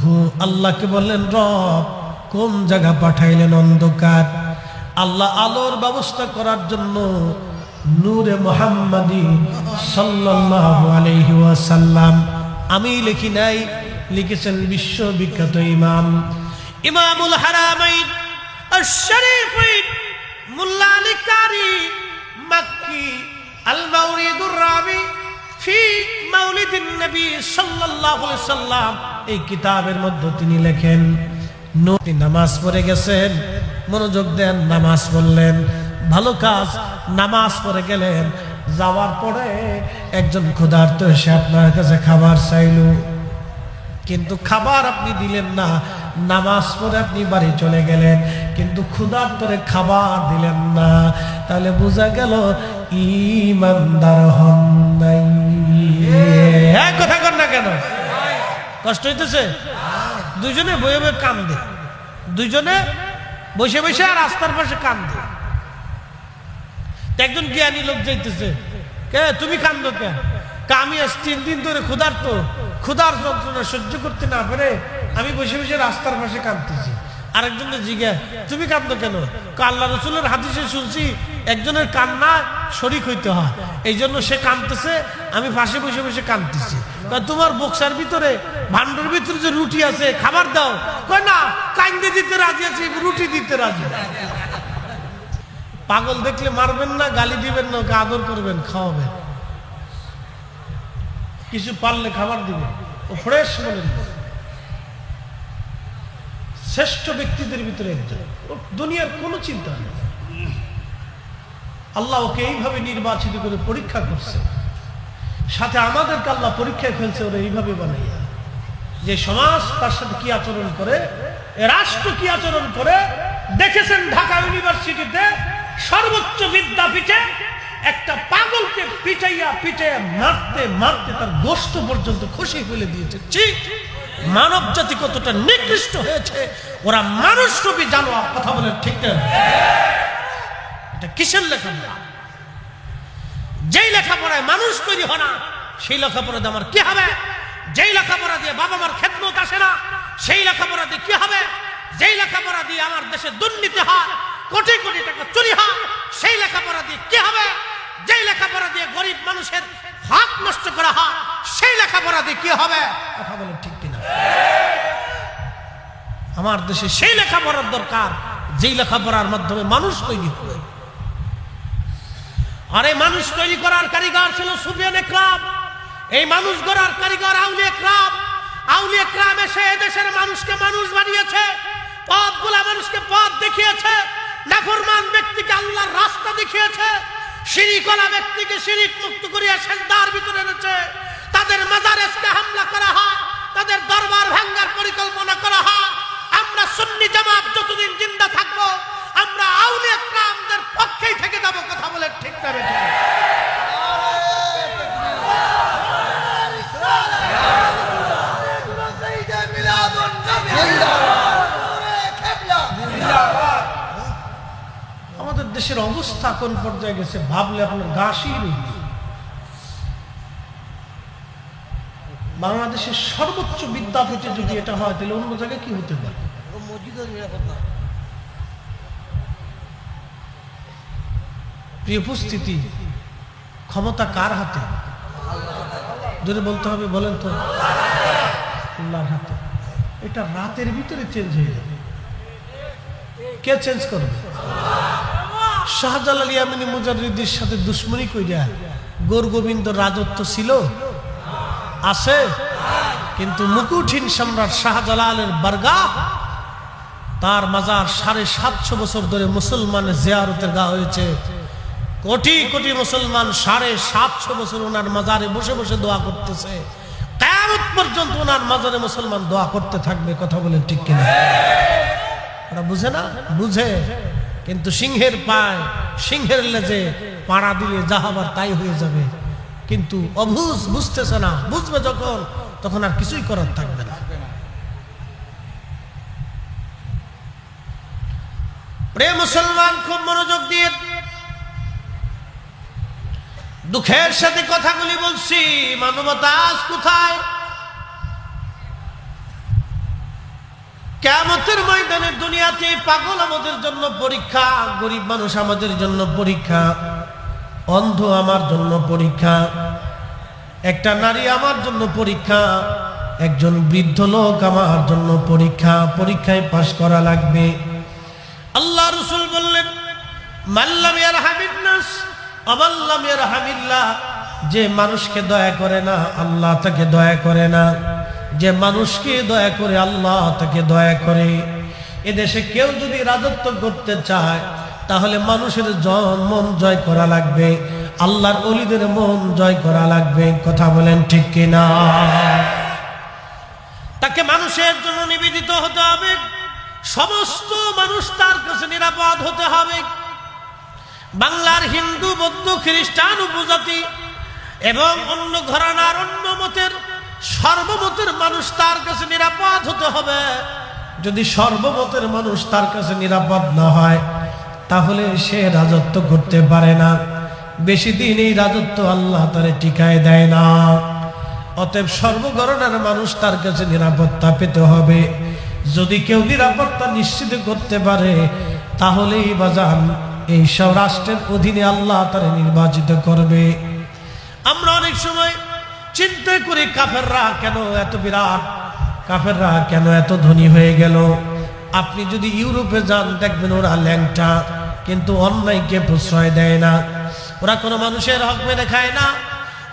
রব্বুহু, আল্লাহকে বললেন রব, কোন জায়গা পাঠাইলেন অন্ধকার? আল্লাহ আলোর ব্যবস্থা করার জন্য নূরে মুহাম্মাদি সাল্লাল্লাহু আলাইহি ওয়াসাল্লাম। আমি লিখি নাই, লিখেছেন বিশ্ববিখ্যাত ইমামুল হারামাইন আশ-শরীফাইন মুল্লা আলী কারি মাক্কি আল মাওরিদুর রাবি ফি মাউলিদিন নবী সাল্লাল্লাহু আলাইহি ওয়াসাল্লাম, এই কিতাবের মধ্যে তিনি লেখেন, নবী নামাজ পড়ে গেছেন, মনোযোগ দেন, নামাজ পড়লেন, ভালো কাজ, নামাজ পড়ে গেলেন, যাওয়ার পরে একজন ক্ষুধার্ত এসে আপনার কাছে খাবার চাইলো, কিন্তু খাবার আপনি দিলেন না, নামাজ পড়ে আপনি বাড়ি চলে গেলেন, কিন্তু ক্ষুধার্তরে খাবার দিলেন না, তাহলে বোঝা গেল ঈমানদার হন নাই। কথা কর না কেন? কষ্ট হইতেছে? দুইজনে বয়ে বয়ে কান্দে, দুইজনে বসে বসে আর রাস্তার পাশে কান্দে। একজন জ্ঞানী লোক যাইতেছে, কে তুমি কান্দো কে? আমি আজ 3 দিন ধরে ক্ষুধার যন্ত্রণা সহ্য করতে না পারে আমি বসে বসে রাস্তার পাশে কাঁদতেছি। আরেকজনের জিজ্ঞা, তুমি কান্দো কেন? আল্লাহ রাসূলের হাদিসে শুনছি একজনের কান্না শরীক হইতে হয়, এই জন্য সে কাঁদতেছে, আমি পাশে বসে বসে কাঁদতেছি। তোমার বক্সার ভিতরে, ভান্ডার ভিতরে যে রুটি আছে, খাবার দাও। কয় না, কান্দে দিতে রাজি আছি, রুটি দিতে রাজি। পাগল দেখলে মারবেন না, গালি দিবেন না, ওকে আদর করবেন, খাওয়াবেন, কিছু পারলে খাবার দিবেন, ও ফ্রেশ মনে দিবেন। শ্রেষ্ঠ ব্যক্তিদের ভিতরে একজন, দুনিয়ার কোনো চিন্তা নেই। আল্লাহ ওকে এইভাবে নির্বাচিত করে পরীক্ষা করছে, সাথে আমাদেরকে আল্লাহ পরীক্ষায় ফেলছে ওরা এইভাবে বানাইয়া, যে সমাজ তার সাথে কি আচরণ করে, রাষ্ট্র কি আচরণ করে। দেখেছেন ঢাকা ইউনিভার্সিটিতে সর্বোচ্চ বিদ্যাপীঠে একটা পাগলকে পিটাইয়া মারতে মারতে তার গোশত পর্যন্ত খুশি ফেলে দিয়েছে। ঠিক মানব জাতি কতটা নিকৃষ্ট হয়েছে, ওরা মানুষ রূপী জানোয়ার। কথা বলে ঠিক না? এটা কিসের লেখাপড়া? যেই লেখাপড়ায় মানুষ তৈরি হয় না, সেই লেখাপড়া দিয়ে আমার কি হবে? যেই লেখাপড়া দিয়ে বাবা মার খেদমত আসে না, সেই লেখাপড়া দিয়ে কি হবে? যেই লেখাপড়া দিয়ে আমার দেশে দুর্নীতি হয়, কোটি কোটি টাকা চুরি হয়, সেই লেখাপড়া দিয়ে কি হবে? যেই লেখাপড়া দিয়ে গরিব মানুষের হক নষ্ট করা হয়, সেই লেখাপড়া দিয়ে কি হবে? কথা বলেন ঠিক কিনা? আমার দেশে সেই লেখাপড়ার দরকার, যেই লেখাপড়ার মাধ্যমে মানুষ তৈরি হবে। আর এই মানুষ তৈরি করার কারিগর ছিল সুফিয়ানে ইকরাম, এই মানুষ গড়ার কারিগর আউলিয়া ইকরাম। আউলিয়া ইকরাম এসে এদেশের মানুষকে মানুষ বানিয়েছে, পথগুলা মানুষকে পথ দেখিয়েছে, নাফরমান ব্যক্তিকে আল্লাহর রাস্তা দেখিয়েছে, শিরিকওয়ালা ব্যক্তিকে শিরিক মুক্ত করিয়া সেজদার ভিতরে এনেছে। তাদের মাজারেসকে হামলা করা হয়, তাদের দরবার ভাঙার পরিকল্পনা করা হয়। আমরা সুন্নি জামাত যতদিন জিন্দা থাকবো, আমরা আউলিয়া ইকরামদের পক্ষেই থেকে যাব। কথা বলে ঠিক না? আমাদের দেশের অবস্থা কোন পর্যায়ে গেছে ভাবলে আপনার গা শিহরে ওঠে। বাংলাদেশের সর্বোচ্চ বিদ্যাপীঠে যদি এটা হয়, তাহলে অন্য জায়গায় কি হতে পারে? প্রিয় উপস্থিতি, ক্ষমতা কার হাতে? যদি বলতে হবে, বলেন তো। আল্লাহর হাতে। এটা রাতের ভিতরে চেঞ্জ হয়ে যাবে। কে চেঞ্জ করবে? শাহজালাল ইয়ামানি মুজাদ্দিদের সাথে দুশ্মনী কইরা গৌর গোবিন্দ রাজত্ব ছিল, আছে, কিন্তু মুকুটহীন সম্রাট শাহজালালের বারগাহ, তার মাজার 750 বছর ধরে মুসলমানের জিয়ারতের গা হয়েছে। কোটি কোটি মুসলমান 750 বছর ওনার মাজারে বসে বসে দোয়া করতেছে। কিয়ামত পর্যন্ত ওনার মাজারে মুসলমান দোয়া করতে থাকবে। কথা বলে ঠিক কিনা? ওরা বুঝে না? বুঝে, কিন্তু সিংহের পায়, সিংহের লেজে পাড়া দিলে যা হবার তাই হয়ে যাবে। কিন্তু অবুঝ, বুঝতেছে না। বুঝবে যখন, তখন আর কিছুই করার থাকবে না। প্রিয় মুসলমান, খুব মনোযোগ দিয়ে দুঃখের সাথে কথাগুলি বলছি। মানবতা আজ কোথায়? কিয়ামতের ময়দানে দুনিয়াতে পাগল আমাদের জন্য পরীক্ষা, গরিব মানুষ আমাদের জন্য পরীক্ষা, অন্ধ আমার জন্য পরীক্ষা, একটা নারী আমার জন্য পরীক্ষা, একজন বৃদ্ধ লোক আমার জন্য পরীক্ষা। পরীক্ষায় পাশ করা লাগবে। আল্লাহ রাসূল বললেন, মাল্লাম ইয়ারহামিন নাস আবাল্লাম ইয়ারহামিল্লাহ, যে মানুষকে দয়া করে না আল্লাহ তাকে দয়া করে না, যে মানুষকে দয়া করে আল্লাহ তাকে দয়া করে। এদেশে কেউ যদি রাজত্ব করতে চায় তাহলে মানুষের মন জয় করা লাগবে, আল্লাহর ওলিদের মন জয় করা লাগবে। কথা বলেন ঠিক কিনা? তাকে মানুষের জন্য নিবেদিত হতে হবে, সমস্ত মানুষ তার কাছে নিরাপদ হতে হবে। বাংলার হিন্দু, বৌদ্ধ, খ্রিস্টান, উপজাতি এবং অন্য ঘরানার অন্য মতের সর্বমতের মানুষ তার কাছে নিরাপদ হতে হবে। যদি সর্বমতের মানুষ তার কাছে নিরাপদ না হয় তাহলে সে রাজত্ব করতে পারে না, বেশি দিন এই রাজত্ব আল্লাহ তারে টিকায় দেয় না। অতএব সর্বঘরানার মানুষ তার কাছে নিরাপত্তা পেতে হবে। যদি কেউ নিরাপত্তা নিশ্চিত করতে পারে তাহলেই বাজান এই সব রাষ্ট্রের অধীনে আল্লাহ তারে নির্বাচিত করবে। আমরা অনেক সময় চিন্তা করি কাফেররা কেন এত বিরাট, কাফেররা কেন এত ধনী হয়ে গেল। আপনি যদি ইউরোপে যান দেখবেন ওরা ল্যাংটা, কিন্তু অন্যায়কে প্রশ্রয় দেয় না। ওরা কোনো মানুষের হক মেনে খায় না।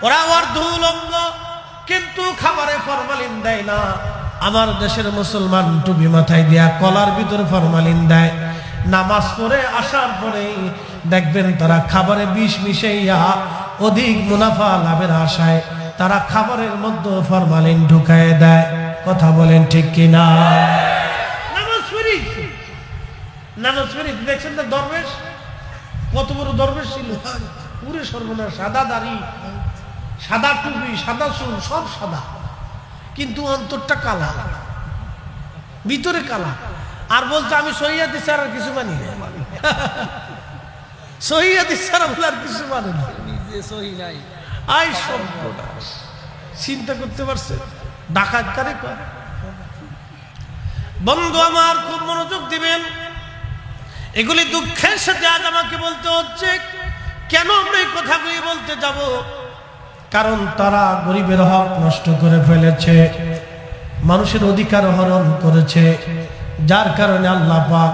ওরা অর্ধউলঙ্গ, কিন্তু খাবারে ফরমালিন দেয় না। আমার দেশের মুসলমান টুপি মাথায় দিয়া কলার ভিতরে ফরমালিন দেয়। নামাজ পড়ে আসার পরে দেখবেন তারা খাবারে বিষ মিশাইয়া অধিক মুনাফা লাভের আশায় তারা খাবারের মধ্যে ফরমালিন ঢুকায় দেয়। কথা বলেন ঠিক কিনা? নামাজ শরীফ দেখছেন না, দরবেশ কত বড় দরবেশ ছিল, পুরে সর্বনাশ, সাদা দাড়ি, সাদা টুপি, সাদা চুল, সব সাদা, কিন্তু অন্তরটা কালা, ভিতরে কালা। আর বলতো আমি সহিয়াদি ছাড়া আর কিছু মানি না, সহিয়াদি ছাড়া বলে আর কিছু মানে না। আই সব চিন্তা করতে পারছে ডাকাত কারে করে। বন্ধু আমার খুব মনোযোগ দিবেন, এগুলি দুঃখের সাথে আজ আমাকে বলতে হচ্ছে। কেন আমরা এই কথাগুলি বলতে যাব? কারণ তারা গরিবের হক নষ্ট করে ফেলেছে, মানুষের অধিকার হরণ করেছে, যার কারণে আল্লাহ পাক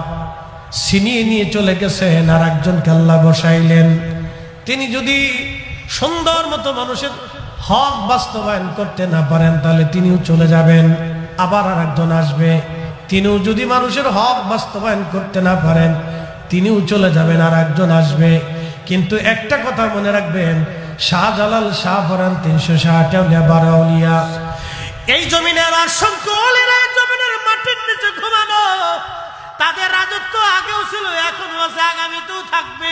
ছিনিয়ে নিয়ে চলে গেছেন আর একজনকে আল্লাহ বসাইলেন। তিনি যদি সুন্দর মতো মানুষের হক বাস্তবায়ন করতে না পারেন তাহলে তিনিও চলে যাবেন, আবার আর একজন আসবে। তিনিও যদি মানুষের হক বাস্তবায়ন করতে না পারেন তিনিও চলে যাবেন, আর একজন আসবে। কিন্তু একটা কথা মনে রাখবেন, শাহজালাল শাহ পরান 360 আউলিয়া, এই জমিনের অসংখ্য ওলিরা এই জমিনের মাটির নিচে ঘুমানো। তাদের রাজত্ব আগেও ছিল, এখনো আছে, আগামীতেও থাকবে।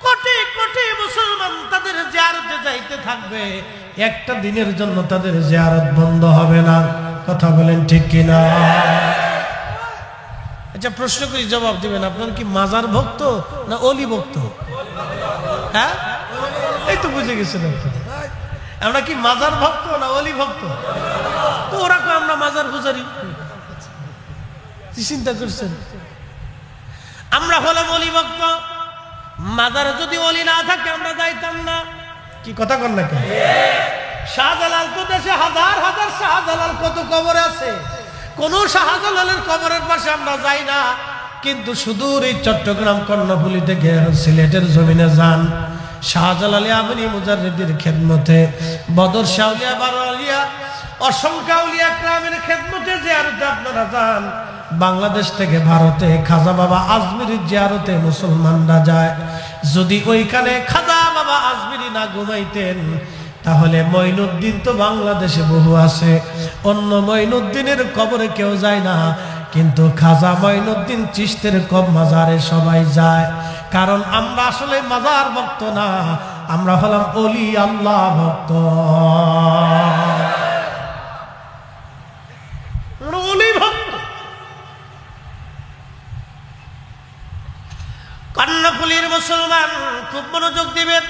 কোটি কোটি মুসলমান তাদের জিয়ারতে যাইতে থাকবে, একটা দিনের জন্য তাদের জিয়ারত বন্ধ হবে না। কথা বলেন ঠিক কিনা? আচ্ছা প্রশ্ন করি, জবাব দিবেন। আপনার কি মাজার ভক্ত না অলি ভক্ত? হ্যাঁ, এই তো বুঝে গেছেন। আমরা কি মাজার ভক্ত না অলি ভক্ত? তো ওরা কো আমরা মাজার পূজারি। চিন্তা করছেন? আমরা হলাম অলি ভক্ত। মাজারে যদি অলি না থাকে আমরা যাইতাম না। কি কথা কন না? শাহজালাল তো দেশে হাজার হাজার শাহজালাল কত কবর আছে, কোন শাহজালালের কবরের পাশে আমরা যাই না। কিন্তু সুদূর এই চট্টগ্রাম কর্ণফুলী থেকে সিলেটের জমিনে যান, শাহজালাল আমিনী মুজাররিদের খেদমতে, বদর শাহলিয়া বারোয়ালিয়া, অসংখ্য আউলিয়া কেরামের খেদমতে জিয়ারতে আপনারা যান। বাংলাদেশ থেকে ভারতে খাজা বাবা আজমিরির জিয়ারতে মুসলমানরা যায়। যদি ওইখানে খাজা বাবা আজমিরি না ঘুমাইতেন তাহলে মঈনুদ্দিন তো বাংলাদেশে বহু আছে, অন্য মঈনুদ্দিনের কবরে কেউ যায় না, কিন্তু খাজা মঈনুদ্দিন চিশতের মাজারে সবাই যায়। কারণ আমরা আসলে মাজার ভক্ত না, আমরা হলাম ওলি আল্লাহ ভক্ত। ওলি ভক্ত। কর্ণফুলীর মুসলমান খুব মনোযোগ দিবেন।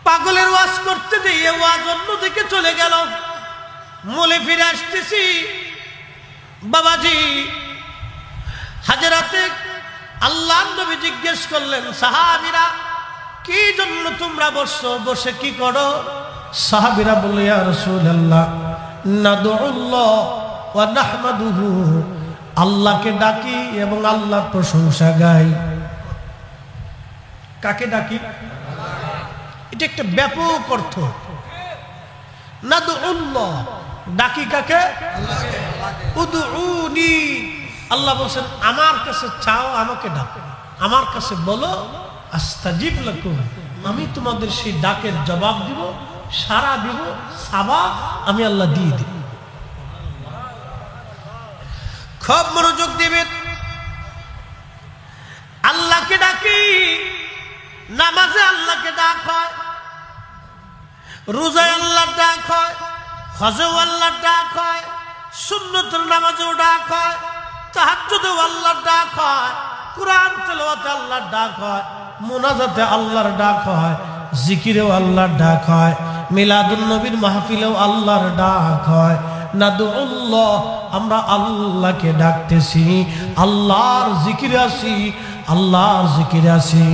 পাগলের ওয়াজ করতে দিয়ে ওয়াজ অন্যদিকে চলে গেল। মূলে ফিরে আসতেছি, বাবাজি হাজরাতে আল্লাহর নবী জিজ্ঞেস করলেন, সাহাবীরা কি জন্য তোমরা বসছো, বসে কি করো? সাহাবীরা বলল, ইয়া রাসূলুল্লাহ নাদউল্লাহ ওয়া নাহমাদুহু, আল্লাহকে ডাকি এবং আল্লাহর প্রশংসা গাই। কাকে ডাকি? এটা একটা ব্যাপক অর্থ। নাদউল্লাহ, ডাকি কাকে? উদউনি, আল্লাহ বলছেন আমার কাছে চাও, আমাকে ডাকো, আমার কাছে বলো, আস্তাজিব লাকুম, আমি তোমাদের সেই ডাকের জবাব দিব, সাড়া দিব, সাবা আমি আল্লাহ দিয়ে দিব। খুব মনোযোগ দিবেন। আল্লাহকে ডাকি, নামাজে আল্লাহকে ডাক হয়, রোজায় আল্লাহর ডাক হয়, হজেও আল্লাহর ডাক হয়, সুন্নতের নামাজেও ডাক হয়, তাহাজ্জুদেও আল্লাহর ডাক হয়, কুরআন তেলাওয়াতে আল্লাহর ডাক হয়, মুনাজাতে আল্লাহর ডাক হয়, জিকিরেও আল্লাহর ডাক হয়, মিলাদুন নবীর মাহফিলেও আল্লাহর ডাক হয়। নাদউল্লাহ, আমরা আল্লাহকে ডাকতেছি, আল্লাহর জিকিরে আছি, আল্লাহর জিকিরে আছি।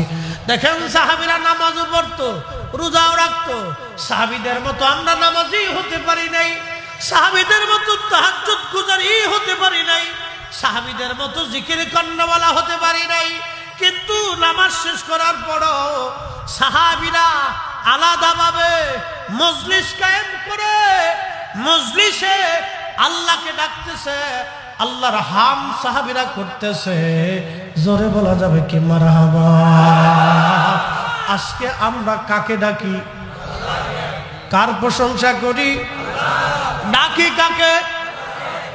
দেখেন সাহাবীরা নামাজও পড়তো, রোজাও রাখতো। সাহাবীদের মতো আমরা নামাজি হতে পারি নাই, সাহাবীদের মতো তাহাজ্জুদ গুজারি হতে পারি নাই, সাহাবীদের মতো জিকির কন্নাওয়ালা হতে পারি নাই। কিন্তু নামাজ শেষ করার পরও সাহাবীরা আলাদাভাবে মজলিস কায়েম করে মজলিসে আল্লাহকে ডাকতেছে, আল্লাহর হাম সাহাবীরা করতেছে। জোরে বলা যাবে কি মারহাবা? আজকে আমরা কাকে ডাকি? কার প্রশংসা করি? ডাকি কাকে?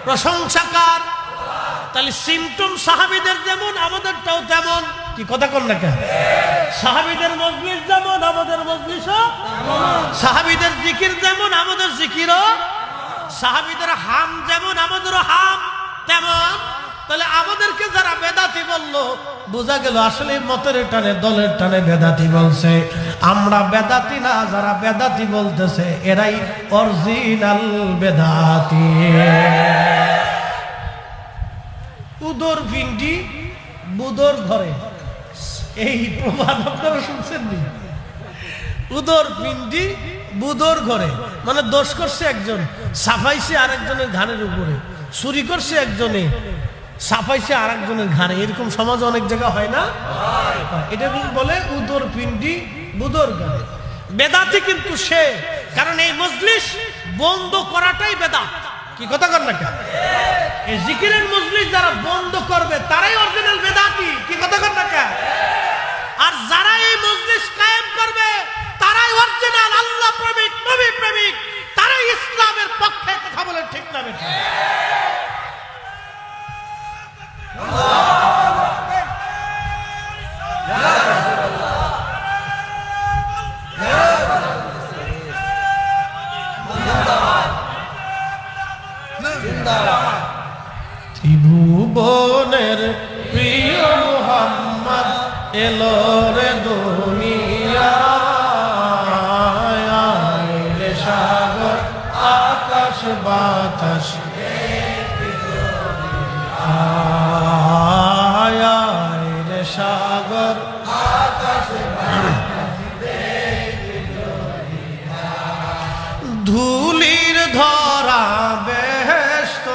প্রশংসা কার? তাহলে সিমটম সাহাবীদের যেমন আমাদেরটাও তেমন। কি কথা কর না কেন? সাহাবীদের মজলিস যেমন আমাদের মজলিসও, সাহাবীদের জিকির যেমন আমাদের জিকিরও, সাহাবীদের হাম যেমন আমাদেরও হাম তেমন। তাহলে আমাদেরকে যারা বেদাতি বললো, বোঝা গেল আসলে মতের টানে দলের টানে বেদাতি বলছে। আমরা বেদাতি না, যারা বেদাতি বলতেছে এরাই অরিজিনাল বেদাতি। উদর ভিন্ডি বুদর ঘরে, এই প্রবাদ আপনারা শুনছেন নি? উদর ভিন্ডি বুদর ঘরে, মানে দোষ করছে একজন, সাফাইছে আরেকজনের ঘাড়ের উপরে, চুরি করছে একজনে, সাফাইছে আরেকজনের ঘাড়ে। এরকম সমাজ অনেক জায়গা হয় না? এটা বলে উদর পিন্ডি বুদর ঘরে। বেদাতি কিন্তু সে, কারণ এই মজলিস বন্ধ করাটাই বেদাত। কি কথা কর না কেন? এই জিকিরের মজলিস যারা বন্ধ করবে তারাই অরিজিনাল বেদাতি। কি কথা কর না কেন? আর যারা এই মজলিস কায়েম করবে তারাই অরিজিনাল আল্লাহ প্রেমিক, নবী প্রেমিক, তারাই ইসলামের পক্ষে কথা বলে। ঠিক না বেঠিক? ত্রিভুবনের প্রিয় মুহাম্মদ এলো রে দুনিয়ায়, সাগর আকাশ বাতাস রে সাগর আকাশ ধুলির ধরা বেহেশত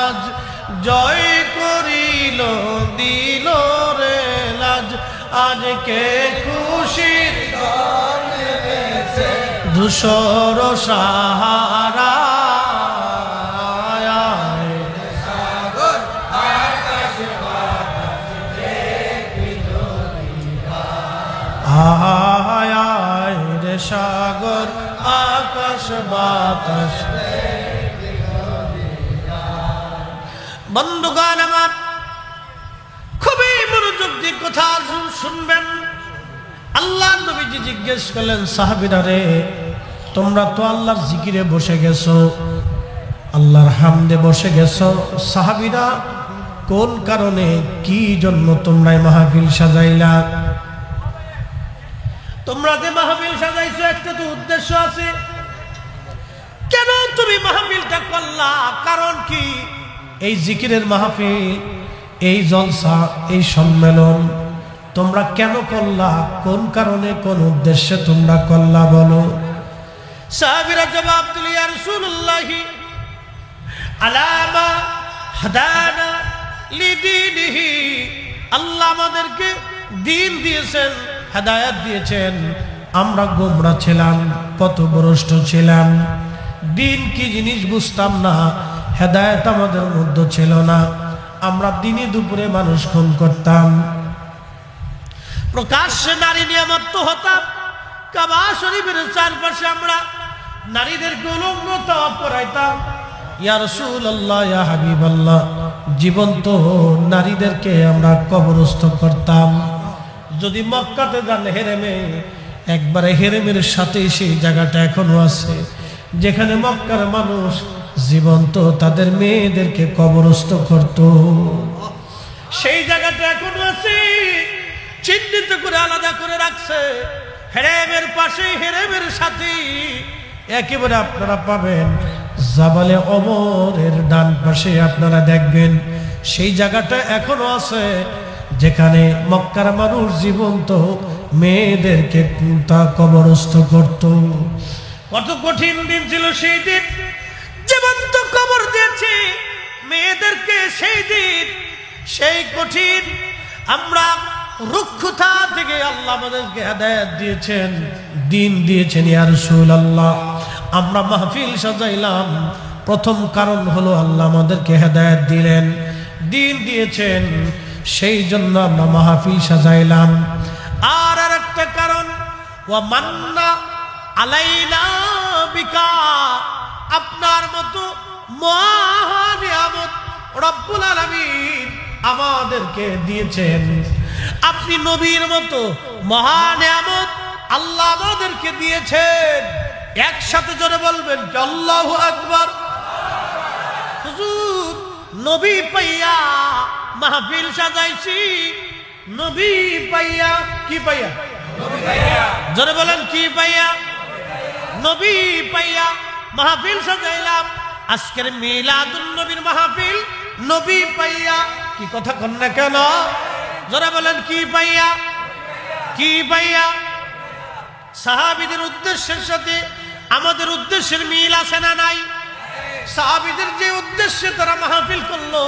আজ জয় করিল, দিল রে লাজ, আজকে খুশির ধূসর সাহারা, আয় রে সাগর আকাশ বাতাস। বন্ধুগণ আমার, খুবই মনোযোগ দিয়ে কথা শুনবেন। আল্লাহ নবীজি জিজ্ঞেস করলেন, সাহাবীরা রে, তোমরা তো আল্লাহর জিকিরে বসে গেছো, আল্লাহর হামদে বসে গেছো। সাহাবীরা কোন কারণে, কি জন্য তোমরা এই মাহফিল সাজাইলা? তোমরা যে মাহফিল সাজাইছো একটা তো উদ্দেশ্য আছে। কেন তুমি মাহফিলটা করলা? কারণ কি? এই জিকিরের মাহফিল, এই জলসা, এই সম্মেলন তোমরা কেন করলা? কোন কারণে, কোন উদ্দেশ্যে তোমরা করলা বলো? সাহাবীরা জবাব দিল, ইয়া রাসূলুল্লাহ আলামা হাদানা লিদীনিহি, আল্লাহ আমাদেরকে দ্বীন দিয়েছেন, হেদায়েত দিয়েছেন। আমরা গোমরা ছিলাম, পথভ্রষ্ট ছিলাম, দ্বীন কি জিনিস বুঝতাম না, হেদায়েত আমাদের মধ্যে ছিল না। আমরা দিনে দুপুরে মানুষ খুন করতাম, প্রকাশ্যে নারী নিয়ামত হতাম, কাবা শরীফের চারপাশে আমরা নারীদেরকে উলঙ্গ তাওয়াফ করাইতাম। ইয়া রাসূলুল্লাহ, ইয়া হাবিবাল্লাহ, জীবন্ত নারীদেরকে আমরা কবরস্থ করতাম। যদি মক্কাতে যান হেরেমে, একবারে হেরেমের সাথে সেই জায়গাটা এখনো আছে যেখানে মক্কার মানুষ জীবন্ত তাদের মেয়েদেরকে কবরস্থ করত। সেই জায়গাটা এখনো আছে, চিহ্নিত করে আলাদা করে রাখছে। হেরেমের পাশে, হেরেমের সাথে একেবারে আপনারা পাবেন জাবালে ওমরের ডান পাশে আপনারা দেখবেন সেই জায়গাটা এখনো আছে যেখানে মক্কার মানুষ জীবন্ত মেয়েদেরকে তা কবরস্থ করত। কত কঠিন দিন ছিল সেই দিন, জীবন্ত কবর দিয়েছে মেয়েদেরকে সেই দিন। সেই কঠিন আমরা রুক্ষতা থেকে আল্লাহ আমাদেরকে হেদায়েত দিয়েছেন, দ্বীন দিয়েছেন। ইয়া রাসূলুল্লাহ, আমরা মাহফিল সাজাইলাম, প্রথম কারণ হলো আল্লাহ আমাদেরকে হেদায়েত দিলেন, দ্বীন দিয়েছেন, সেই জন্য আমরা মাহফিল সাজাইলাম। আর আরেকটা কারণ, ওয়া মান্না আলাইনা বিকা, আপনার মতো মহান নিয়ামত রব্বুল আলামিন আমাদেরকে দিয়েছেন। আপনি নবীর মতো মহান নিয়ামত আল্লাহ আমাদেরকে দিয়েছেন। একসাথে জোরে বলবেন আল্লাহু আকবার। হুজুর, নবী পাইয়া মাহফিল সাজাইছি, নবী পাইয়া, কি পাইয়া? নবী পাইয়া। জোরে বলেন কি পাইয়া? নবী পাইয়া মাহফিল সাজাইলাম। আজকের মিলাদুন নবীর মাহফিল নবী পাইয়া। কি কথা কন না কেন? জোরে বলেন কি পাইয়া? কি পাইয়া? সাহাবীদের উদ্দেশ্যের সাথে আমাদের উদ্দেশ্যের মিল আছে না নাই? সাহাবীদের যে উদ্দেশ্যে তারা মাহফিল করলো,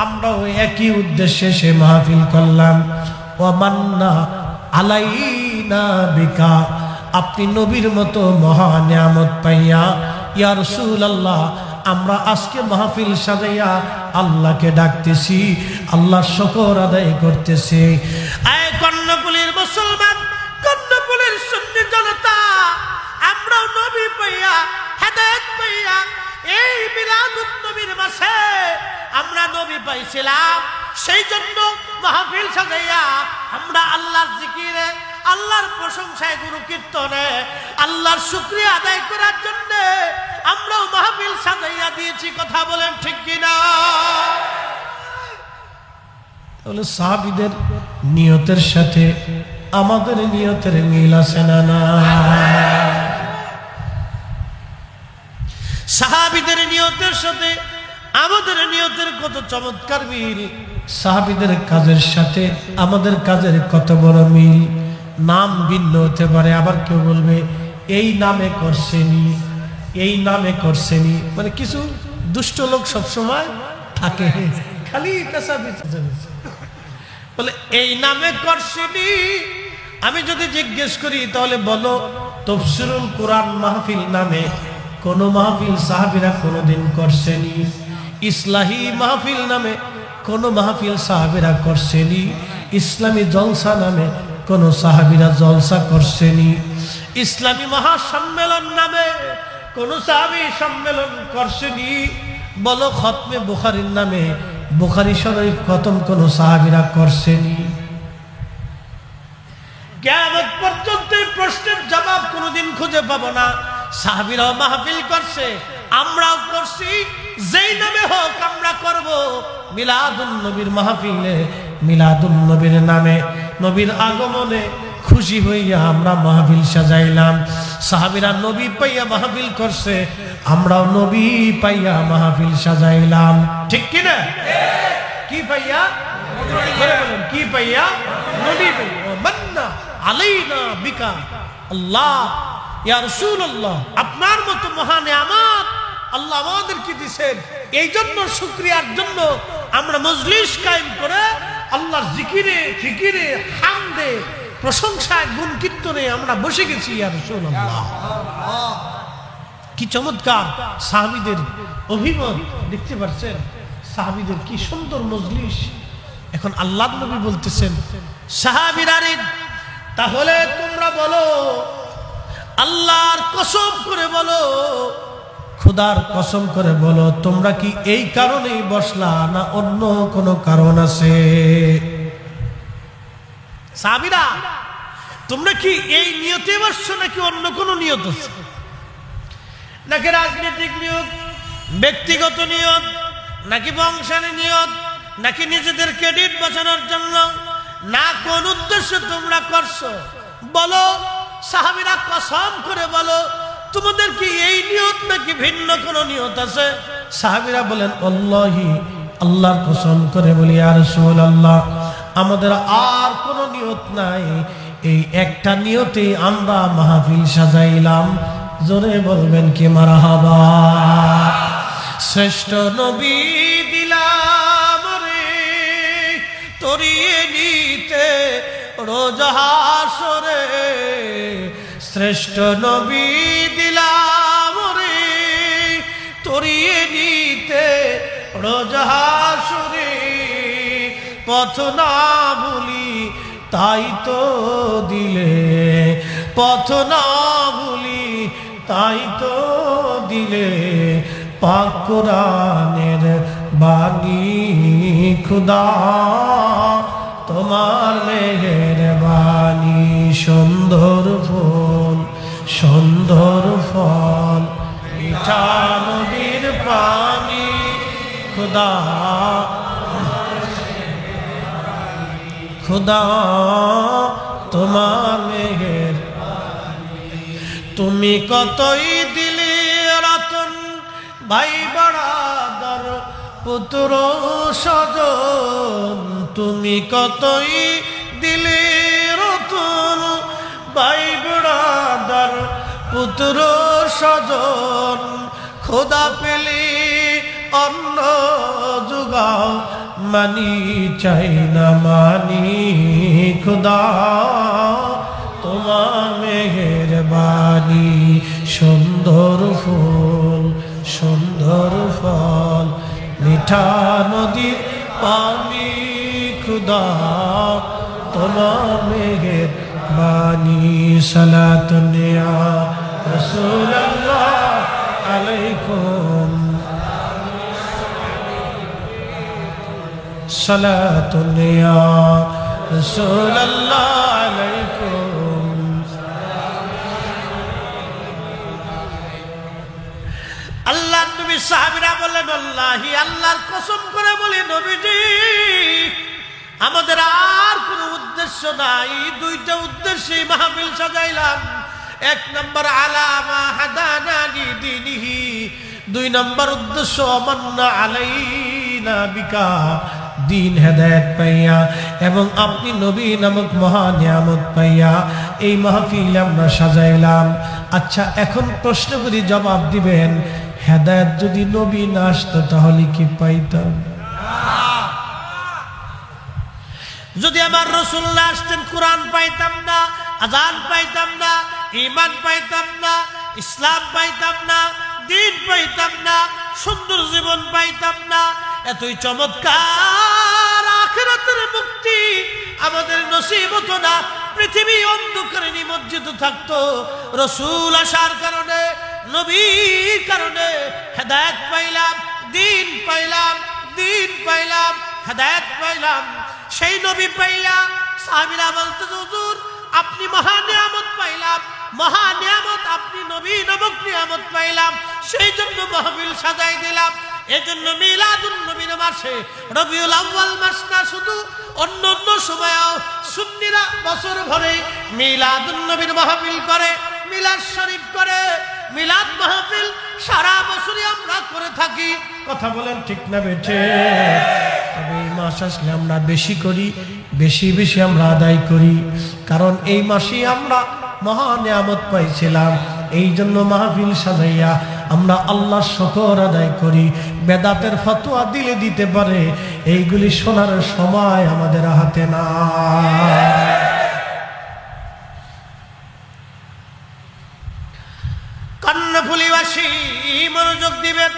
আমরাও একই উদ্দেশ্যে সে মাহফিল করলাম। ওয়া মান্না আলাইনা বিকা, আপনি নবীর মতো মহা নিয়ামত পাইয়া ইয়া রাসূলুল্লাহ আমরা আজকে মাহফিল সাজাইয়া আল্লাহকে ডাকতেছি, আল্লাহর শুকর আদায় করতেছি। আয় কর্ণফুলীর মুসলমান, কর্ণফুলীর সুন্নি জনতা, আমরাও নবী পাইয়া, হেদায়েত পাইয়া এই মিলাদুন নবীর মাসে আমরা নবী পাইছিলাম। সেই জন্য মাহফিল সাজাইয়া আমরা আল্লাহর জিকিরে, আল্লাহর প্রশংসায়, গুরু কীর্তনে আল্লাহর শুকরিয়া আদায় করার জন্য আমরাও মাহফিল সাজাইয়া দিয়েছি। কথা বলেন ঠিক কিনা? তাহলে সাহাবীদের নিয়তের সাথে আমাদের নিয়তের মিল আছে না? না। সাহাবীদের নিয়তের সাথে আমাদের নিয়তের কত চমৎকার মিল, সাহাবীদের কাজের সাথে আমাদের কাজের কত বড় মিল। নাম ভিন্ন হতে পারে, আবার কেউ বলবে এই নামে করছেনি, এই নামে করছেনি, মানে কিছু দুষ্ট লোক সবসময় থাকে, খালি বলে এই নামে করছেনি। আমি যদি জিজ্ঞেস করি তাহলে বলো তাফসীরুল কোরআন মাহফিল নামে কোন মাহফিল সাহাবীরা কোনদিন করছেনি? ইসলাহি মাহফিল নামে কোন মাহফিল সাহাবীরা করছেনি? ইসলামী জলসা নামে কোন সাহাবীরা জলসা করছেনি? ইসলামী মহাসম্মেলন নামে কোন সাহাবী সম্মেলন করছেনি? বলো খতমে বুখারীর নামে বুখারী শরীফ খতম কোন সাহাবীরা করছেনি? কিয়ামত পর্যন্ত এই প্রশ্নের জবাব কোনদিন খুঁজে পাবো না। সাহাবীরাও মাহফিল করছে, আমরাও করছি, যেই নামে হোক আমরা করব। মিলাদুন নবীর মাহফিলে, মিলাদুন নবীর নামে, নবীর আগমনে খুশি হইয়া আমরা মাহফিল সাজাইলাম। সাহাবীরা নবী পাইয়া মাহফিল করছে, আমরাও নবী পাইয়া মাহফিল সাজাইলাম। ঠিক কি না? কি পাইয়া? কি পাইয়া? নবী পাইয়া। মান্না আলাইনা বিকা আল্লাহ, ইয়া রাসূলুল্লাহ, আপনার মতো মহা নিয়ামত আল্লাহ আমাদেরকে দিয়েছেন, এই জন্য শুকরিয়ার জন্য আমরা মজলিস কায়েম করে আল্লাহর জিকিরে ফিকিরে হামদে প্রশংসায় গুণ কীর্তনে আমরা বসে গেছি। ইয়া রাসূলুল্লাহ, কি চমৎকার সাহাবীদের অভিমত দেখতে পাচ্ছেন, সাহাবীদের কি সুন্দর মজলিস। এখন আল্লাহর নবী বলতেছেন, সাহাবীরা রে, তাহলে তোমরা বলো, আল্লাহর কসম করে বলো, খোদার কসম করে বলো, তোমরা কি এই কারণেই বসলা না অন্য কোনো কারণ আছে? সাহাবীরা, তোমরা কি এই নিয়তে বসছো নাকি অন্য কোনো নিয়ত আছে? নাকি রাজনৈতিক নিয়ত, ব্যক্তিগত নিয়ত, নাকি বংশের নিয়ত, নাকি নিজেদের ক্রেডিট বাঁচানোর জন্য, না কোন উদ্দেশ্যে তোমরা করছো? বলো সাহাবীরা, কসম করে বলো, তোমাদের কি এই নিয়ত নাকি ভিন্ন কোনো নিয়ত আছে? সাহাবীরা বলেন, আল্লাহি, আল্লাহর কসম করে বলি ইয়া রাসূলুল্লাহ, আমাদের আর কোনো নিয়ত নাই, এই একটা নিয়তে আমরা মাহফিল সাজাইলাম। জোরে বলবেন কি মারহাবা। শ্রেষ্ঠ নবী দিলাম রে তরিয়ে নিতে রোজ হাসরে, শ্রেষ্ঠ নবী দিলাম রে তরিয়ে নিতে রোজ হাসরে, পথ না ভুলি তাই তো দিলে, পথ না ভুলি তাই তো দিলে, পাক কোরআনের বাণী খুদা তোমার মেহেরবানি, সুন্দর ফুল সুন্দর ফল মিঠা নদীর পানি, খুদা খুদা তোমার মেহের, তুমি কতই দিলে রতন ভাই বাড়াদার পুত্র স্বজন, তুমি কতই দিলে রতন ভাই বাড়াদার পুত্র স্বজন, খোদা পেলে অন্ন জুগাও মানি চাই না মানি, খুদা তোমার মেহেরবানি, সুন্দর ফুল সুন্দর ফল মিঠা নদীর পানি, খুদা তোমার মেহেরবানি। সালাতুন ইয়া রাসূলুল্লাহ আলাইকুম, সালাতুন ইয়া রাসূলুল্লাহ আলাইকুম। আল্লাহ নবী সাহাবীরা বললেন, আল্লাহি, আল্লাহর কসম করে বলি নবীজি, আমাদের আর কোনো উদ্দেশ্য নাই, দুইটা উদ্দেশ্যে মাহফিল সাজাইলাম। এক নম্বর আলামা হাদানা লিদীনিহি, দুই নম্বর উদ্দেশ্য আমান্না আলাইনা বিকা, দিন হেদায়েত পাইয়া এবং আপনি নবী নামক মহা নিয়ামত পাইয়া এই মাহফিল আমরা সাজাইলাম। আচ্ছা, এখন প্রশ্ন করি, জবাব দিবেন, হেদায়েত যদি নবী না আসতো তাহলে কি পাইতাম? যদি আমার রাসূল না আসতেন কোরআন পাইতাম না, আযান পাইতাম না, ঈমান পাইতাম না, ইসলাম পাইতাম না, দিন পাইতাম না, সুন্দর জীবন পাইতাম না, এতই চমৎকার আখিরাতের মুক্তি আমাদের নসিব হতো না, পৃথিবী অন্ধকারে নিমজ্জিত থাকতো। রাসূল আসার কারণে, নবীর কারণে হেদায়েত পাইলাম, দিন পাইলাম, দিন পাইলাম, হেদায়েত পাইলাম। সেই নবী পাইয়া সাহাবীরা বলতে, হুজুর আপনি মহা নিয়ামত পাইলাম, মহা নিয়ামত, আপনি নবী নামক নিয়ামত পাইলাম, সেই জন্য মাহফিল সাজাই দিলাম। এজন্য মিলাদুন নবীর মাসে, রবিউল আউয়াল মাস না শুধু, অন্য অন্য সময়েও সুন্নিরা বছর ভরে মিলাদুন নবীর মাহফিল করে, মিলাদ শরীফ করে, মিলাদ মাহফিল সারা বছরই আমরা করে থাকি। কথা বলেন ঠিক না বেঠে? তবে এই মাস আসলে আমরা বেশি করি, বেশি বেশি আমরা আদায় করি, কারণ এই মাসেই আমরা মহা নিয়ামত পাইছিলাম। এই জন্য মাহফিল সাজাইয়া আমরা আল্লাহর শুকর আদায় করি। বেদাতের ফতোয়া দিলে দিতে পারে, এইগুলি শোনার সময় আমাদের হাতে না। কর্ণফুলীবাসী মনোযোগ দিবেন।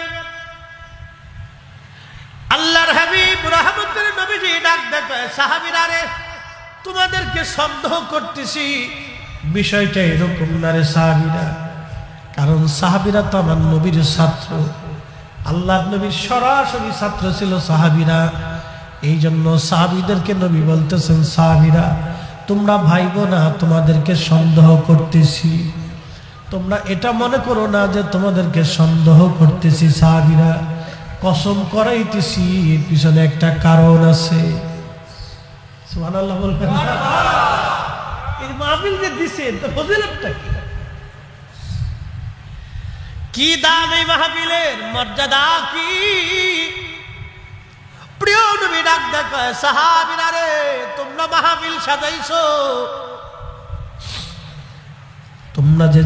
আল্লাহর হাবিব রাহমাতুল নবীজি ডাক দেখে, সাহাবীরা রে, তোমাদেরকে সন্দেহ করতেছি, বিষয়টা এরকম না রে সাহাবীরা। কারণ সাহাবীরা তো আমার নবীর ছাত্র, আল্লাহর নবীর সরাসরি ছাত্র ছিল সাহাবীরা। এই জন্য সাহাবীদেরকে নবী বলতেছেন, সাহাবীরা তোমরা ভাইবো না তোমাদেরকে সন্দেহ করতেছি। তোমরা এটা মনে করো না যে তোমাদেরকে সন্দেহ করতেছি। সাহাবীরা কসম করাইতেছি, এর পিছনে একটা কারণ আছে। সুবহানাল্লাহ বলবেন। এই মাহফিল যে দিছে তো ফজিলতটা কি? কি দাম এই মাহফিলের, মর্যাদা কি? প্রিয় নবী ডাক দেখে, সাহাবীরা রে, তোমরা মাহফিল সাজাইছো, তোমরা যে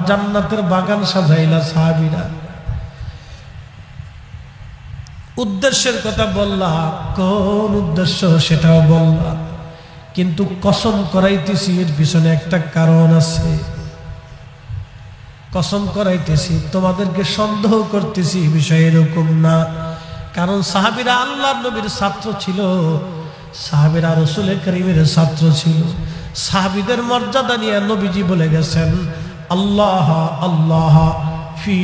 জান্নাতের বাগান সাজাইলা সাহাবীরা, উদ্দেশ্যের কথা বললা, কোন উদ্দেশ্য সেটাও বললা, কিন্তু কসম করাইতেছি এর পিছনে একটা কারণ আছে। কসম করাইতেছি, তোমাদেরকে সন্দেহ করতেছি এই বিষয়ে এরকম না। কারণ সাহাবীরা আল্লাহর নবীর ছাত্র ছিল, সাহাবীরা রাসূল কারীমের ছাত্র ছিল। সাহাবীদের মর্যাদা নিয়ে নবীজি বলে গেছেন, আল্লাহ আল্লাহ ফি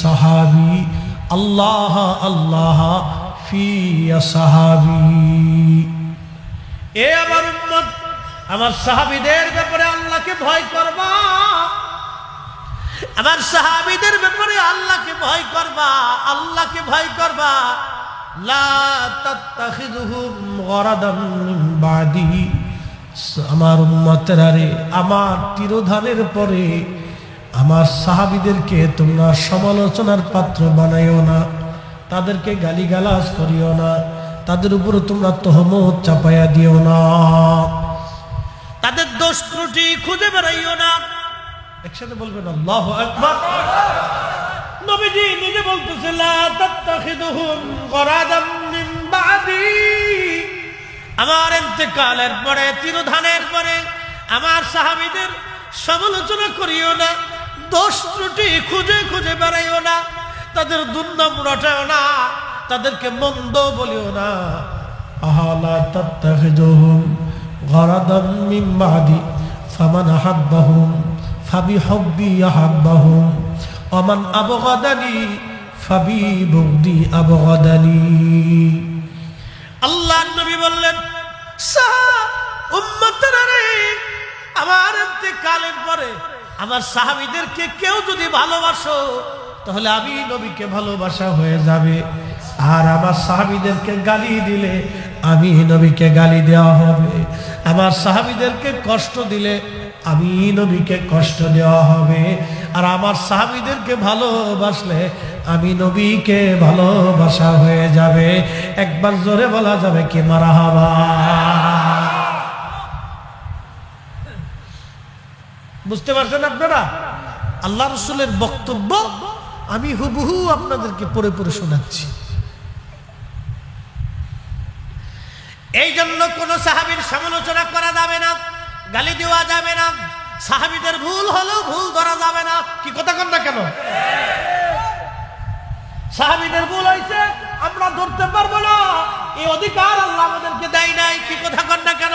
সাহাবী, আল্লাহ আল্লাহ ফি সাহাবী। এ আমার উম্মত, আমার সাহাবীদের ব্যাপারে আল্লাহকে ভয় করবা, আমার সাহাবীদের ব্যাপারে আল্লাহকে ভয় করবা, আল্লাহকে ভয় করবা। লা তাত্তাখিযুহুম গরাদাম মিন বাদি। আমার উম্মতেরা রে, আমার তিরোধানের পরে আমার সাহাবীদেরকে তোমরা সমালোচনার পাত্র বানাইও না, তাদেরকে গালিগালাজ করিও না, তাদের উপর তোমরা তহমত চাপাইয়া দিও না, তাদের দোষ ত্রুটি খুঁজে বেড়াইও না। একসাথে বলবেন আল্লাহু আকবার। নবীজি নিজে বলতেছেন, লা তাত্তাখিযুহুম গরাদাম মিন বাদি। আমার ইন্তেকালের পরে, তিরোধানের পরে আমার সাহাবীদের সমালোচনা করিও না, দোষ ত্রুটি খুঁজে খুঁজে বেড়াইও না, তাদের দুর্নাম রটাও না, তাদেরকে মন্দ বলিও না। আহালা তাত্তাখিযুহুম গরাদাম মিন বাদি ফামান আহাব্বাহুম ফাবিহুব্বি আহাব্বাহুম ওয়া মান আবগাদানি ফাবিবুগদি আবগাদানি। আল্লাহর নবী বললেন, উম্মতেরা রে, আমার ইন্তেকালের পরে আমার সাহাবীদেরকে কেউ যদি ভালোবাসো, তাহলে আমি নবীকে ভালোবাসা হয়ে যাবে। আর আমার সাহাবীদেরকে গালি দিলে আমি নবীকে গালি দেওয়া হবে। আমার সাহাবীদেরকে কষ্ট দিলে আমি নবীকে কষ্ট দেওয়া হবে। আর আমার সাহাবীদেরকে ভালোবাসলে আমি নবীকে ভালোবাসা হয়ে যাবে। একবার জোরে বলা যাবে কি মারহাবা। বুঝতে পারছেন আপনারা? আল্লাহ রাসূলের বক্তব্য আমি হুবহু আপনাদেরকে পড়ে পড়ে শোনাচ্ছি। এই জন্য কোন সাহাবীর সমালোচনা করা যাবে না, গালি দেওয়া যাবে না, সাহাবীদের ভুল হলেও ভুল ধরা যাবে না। কি কথা কন না কেন? সাহাবীদের ভুল হয়েছে, আমরা ধরতে পারবো না, এই অধিকার আল্লাহ আমাদেরকে দেয় নাই। কি কথা কন না কেন?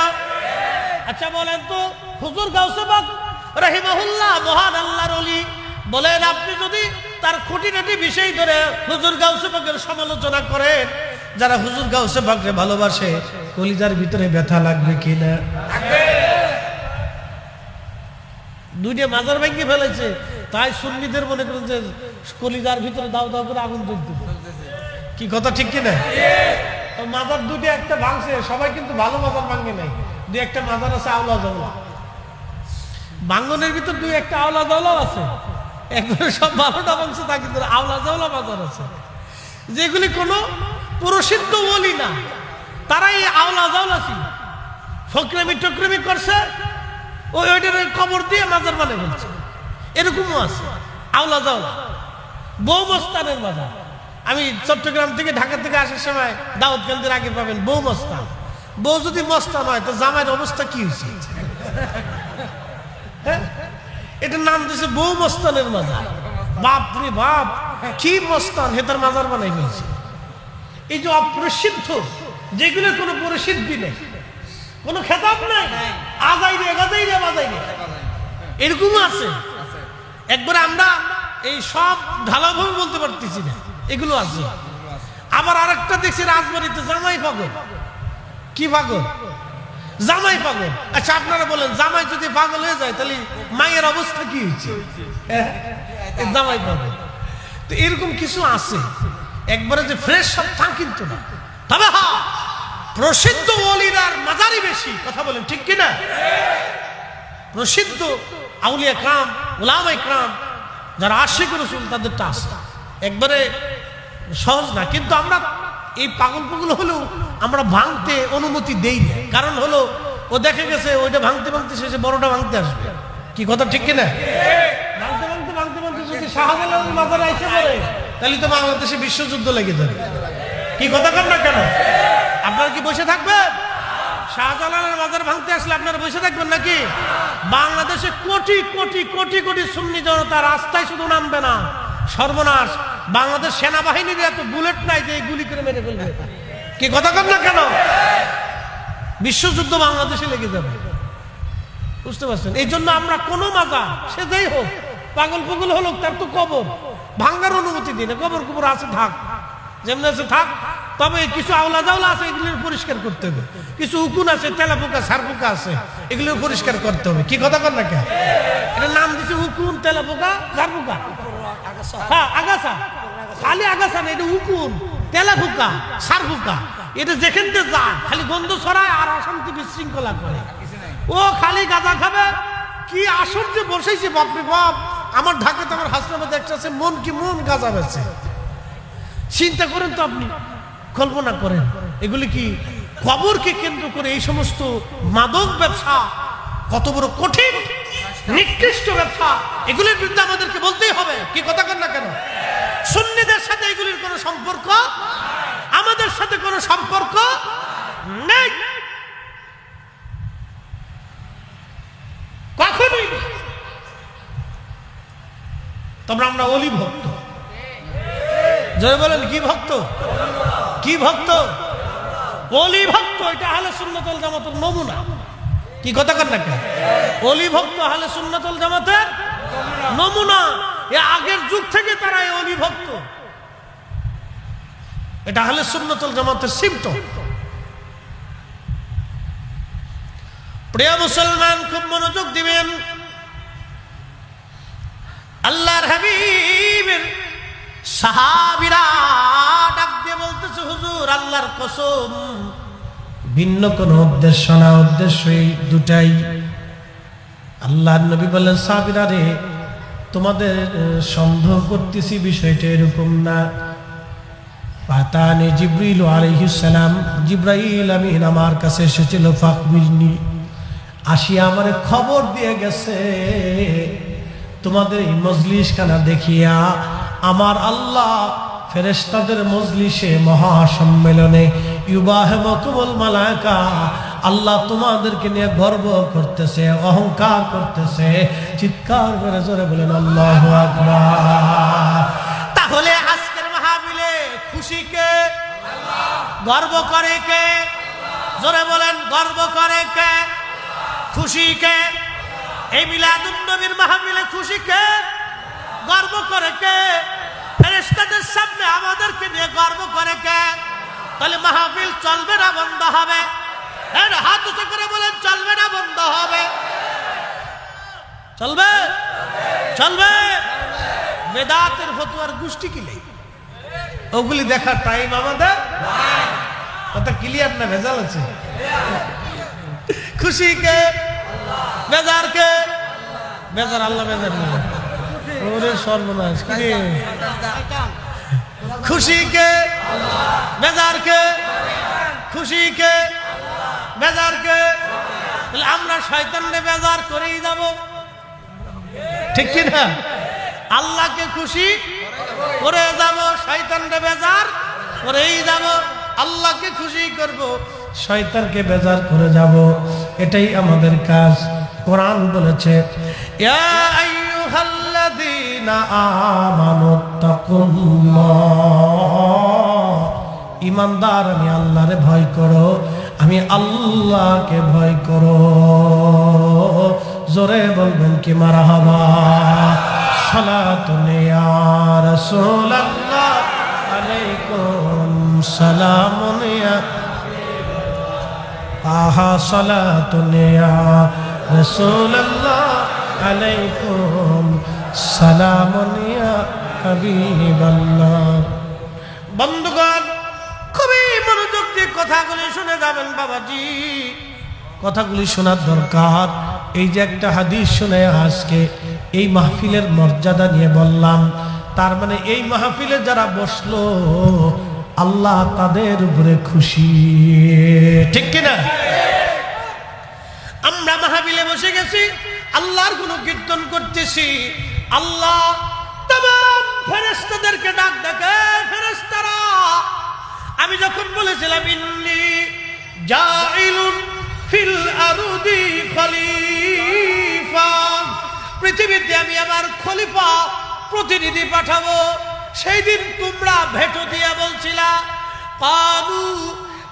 আচ্ছা বলেন তো, হুজুর গাউসে পাক রাহিমাহুল্লাহ মহান আল্লাহর ওলি, বলেন আপনি যদি তার খুঁটিনাটি বিষয় ধরে হুজুর গাউসে পাকের সমালোচনা করেন, যারা হুজুর গাউসে পাককে ভালোবাসে কলিজার ভিতরে ব্যথা লাগবে কিনা? দুইটা মাজার ভেঙে ফেলেছে, তাই সুন্নিদের মনে করেন যে কলিজার ভিতরে দাও দাও করে আগুন জ্বলতেছে। কি কথা ঠিক কিনা? মাজার দুটো একটা ভাঙছে, সবাই কিন্তু ভালো মাজার ভাঙে নাই, দুই একটা মাজার আছে আওলা জমলা। বাঙ্গনের ভিতর দুই একটা আওলা জাওলাও আছে, একবারে সব 12টা বংশ তা কিন্তু আওলা জাওলা বাজার আছে, যেগুলি কোনো প্রসিদ্ধ ওলি না, তারা এই আওলা জাওলা ছিল, ফকরেমি টকরেমি করছে, ওইটার কবর দিয়ে মাজার বানিয়ে ফেলছে। এরকমও আছে আওলা জাওলা, বউ মস্তানের মাজার। আমি চট্টগ্রাম থেকে ঢাকা থেকে আসার সময় দাউদকান্দির আগে পাবেন বউ মস্তান। বউ যদি মস্তান হয় তো জামাইয়ের অবস্থা কি হয়েছে? এটার নাম দিয়েছে বউ মস্তানের মাজার। বাপ রে বাপ, কি মস্তান হেতার মাজার বানাই ফেলছে। এই যে অপ্রসিদ্ধ, যেগুলো কোনো প্রসিদ্ধি নেই, কোনো খেতাব নাই, আজাই রে গাজাই রে বাজাই রে, এরকমও আছে। একবারে আমরা এই সব ঢালাভাবে বলতে পারতেছি না, এগুলো আছে। আবার আরেকটা দেখছি রাজবাড়িতে জামাই পাগল। কি পাগল? জামাই পাগল। আচ্ছা আপনারা বলেন, জামাই যদি পাগল হয়ে যায় তাহলে মায়ের অবস্থা কি হয়েছে? জামাই পাগল। তো এরকম কিছু আছে, একবারে যে ফ্রেশ সব তা কিন্তু না। তবে হ্যাঁ, প্রসিদ্ধ ওলিরার মাজারই বেশি। কথা বলেন ঠিক কিনা? প্রসিদ্ধ আউলিয়া کرام, উলামায়ে کرام, যারা আশিক রাসূল, তাদেরটা আছে, একবারে সহজ না। কিন্তু আমরা এই পাগল পাগল হলেও আমরা ভাঙতে অনুমতি দেই না। কারণ হলো ও দেখে গেছে ওইটা ভাঙতে ভাঙতে শেষে বড়টা ভাঙতে আসবে। কি কথা ঠিক কিনা? ভাঙতে ভাঙতে ভাঙতে ভাঙতে যদি শাহজালালের মাজারে এসে পড়ে তাহলে তো বাংলাদেশে বিশ্বযুদ্ধ লেগে যাবে। কি কথা কর না কেন? আপনারা কি বসে থাকবেন? শাহজালালের মাজার ভাঙতে আসলে আপনারা বসে থাকবেন নাকি? বাংলাদেশে কোটি কোটি কোটি কোটি সুন্নি জনতা রাস্তায় শুধু নামবে না, সর্বনাশ। বাংলাদেশ সেনাবাহিনীর এত বুলেট নাই যে গুলি করে মেরে ফেলবে। কি কথা কর না কেন? বিশ্বযুদ্ধ বাংলাদেশে লেগে যাবে, বুঝতে পারছেন? এই জন্য আমরা কোনো মাজার, সে যাই হোক, পাগল পাগল হলো, তার তো কবর ভাঙ্গার অনুমতি দিই না। কবর কবর আছে থাক, যেমন আছে থাক। তবে কিছু আওলা জাওলা আছে, এগুলো পরিষ্কার করতে হবে। কিছু উকুন আছে, তেলা পোকা সার পোকা আছে, এগুলো পরিষ্কার করতে হবে। কি কথা কর না কেন? এটার নাম দিচ্ছে উকুন, তেলা পোকা, সার পোকা। হ্যাঁ, আগাছা, খালি আগাছা না, এটা উকুন, তেলা পোকা, সার পোকা। এটা যেখান থেকে যায় খালি গন্ধ ছড়ায় আর অশান্তি বিশৃঙ্খলা করে। ও খালি গাঁজা খাবে। কি আসর যে বসেছে, বাপরে বাপ। আমার ঢাকাতে আমার হাসনাবাদে একটা আছে, মন কি মন গাঁজা বেছে। চিন্তা করেন তো আপনি, কল্পনা করেন, এগুলি কি কবরকে কেন্দ্র করে এই সমস্ত মাদক ব্যবসা কত বড় কঠিন নিকৃষ্ট ব্যবসা। এগুলির বিরুদ্ধে আমাদেরকে বলতেই হবে। কি কথা কর না কেন? সুন্নিদের সাথে এগুলির কোনো সম্পর্ক, আমাদের সাথে কোনো সম্পর্ক নেই, কখনোই। তোমরা আমরা অলি ভক্ত। জয় বলেন, কি ভক্ত? কি ভক্ত? অলি ভক্ত। এটা আহলে সুন্নাত ওয়াল জামাতের নমুনা। কি কথা কর না কেন? অলি ভক্ত আহলে সুন্নাত ওয়াল জামাতের নমুনা। এ আগের যুগ থেকে তারা এই অলি ভক্ত। এটা আহলে সুন্নাত ওয়াল জামাতের সিম্পটম। প্রিয় মুসলমান, খুব মনোযোগ দিবেন। আল্লাহর হাবিবের সাহাবীরা ডাক দিয়ে বলতেছে, হুজুর আল্লাহর কসম, ভিন্ন কোন উদ্দেশ্য না, উদ্দেশ্য এই দুটাই। আল্লাহর নবী বললেন, সাহাবীরা রে, তোমাদের সন্দেহ করতেছি বিষয়টা এরকম না। পাতানি জিবরিল আলাইহিস সালাম, জিবরাইল আমিন আমার কাছে এসেছিল, ফাকবিরনি, আসিয়া আমারে খবর দিয়ে গেছে, তোমাদের এই মজলিস খানা দেখিয়া আমার আল্লাহ ফেরেশতাদের মজলিসে মহাসম্মেলনে ইউবাহিমুকুমুল মালায়েকা, আল্লাহ তোমাদেরকে নিয়ে গর্ব করতেছে, অহংকার করতেছে। চিৎকার করে জোরে বলেন আল্লাহু আকবার। তাহলে আজকের মাহফিলে খুশি কে? গর্ব করে কে? জোরে বলেন, গর্ব করে কে? খুশি কে? এই মিলাদুন নবীর মাহফিলে খুশি কে? গর্ব করে কে? ফেরেশতাদের সামনে আমাদেরকে নিয়ে গর্ব করে কে? তাহলে মাহফিল চলবে না বন্ধ হবে? হাত উঁচু করে বলেন, চলবে না বন্ধ হবে? চলবে, চলবে। বেদাতের ফতোয়ার গোষ্ঠী কিলে, ওগুলি দেখার টাইম আমাদের কথা ক্লিয়ার না, ভেজাল আছে। খুশি কে? বেজার কে? বেজার আল্লাহ বেজার নেই। ওরে সর্বনাশ কি রে? খুশি কে? বেজার কে? খুশি কে? বেজার কে? তাহলে আমরা শয়তানকে বেজার করেই যাব, ঠিক কি না? আল্লাহকে খুশি করে যাব, শয়তানকে বেজার করেই যাব। আল্লাহকে খুশি করব, শয়তানকে বেজার করে যাব, এটাই আমাদের কাজ। কোরআন বলেছে ইয়া আইয়ুহাল্লাযীনা আমানুত্তাকুল্লাহ, ঈমানদার আমি আল্লাহরে ভয় করো, আমি আল্লাহকে ভয় করো। জোরে বলবেন কি মারহাবা। সালাতুন ইয়া রাসূলুল্লাহ আলাইকুম সালামুন ইয়া আহা সালাতুন ইয়া রাসূলুল্লাহ আলাইকুম সালামুন ইয়া হাবিবাল্লাহ। বন্ধুগণ, খুবই মনোযোগ দিয়ে কথাগুলি শুনে যাবেন বাবাজি, কথাগুলি শোনার দরকার। এই যে একটা হাদিস শুনে আজকে এই মাহফিলের মর্যাদা নিয়ে বললাম, তার মানে এই মাহফিলে যারা বসলো আল্লাহ তাদের উপরে খুশি, ঠিক কিনা? আমরা মাহফিলে বসে গেছি, আল্লাহর গুণকীর্তন করতেছি। আল্লাহ तमाम ফেরেশতাদেরকে ডাক ডাকে, ফেরেশতারা আমি যখন বলেছিলাম ইন্নী জাইলুন ফিল আরদি খলিফা, পৃথিবীতে আমি আমার খলিফা প্রতিনিধি পাঠাবো, সেই দিন তোমরা ভেটো দিয়া বলছিলা ক্বালু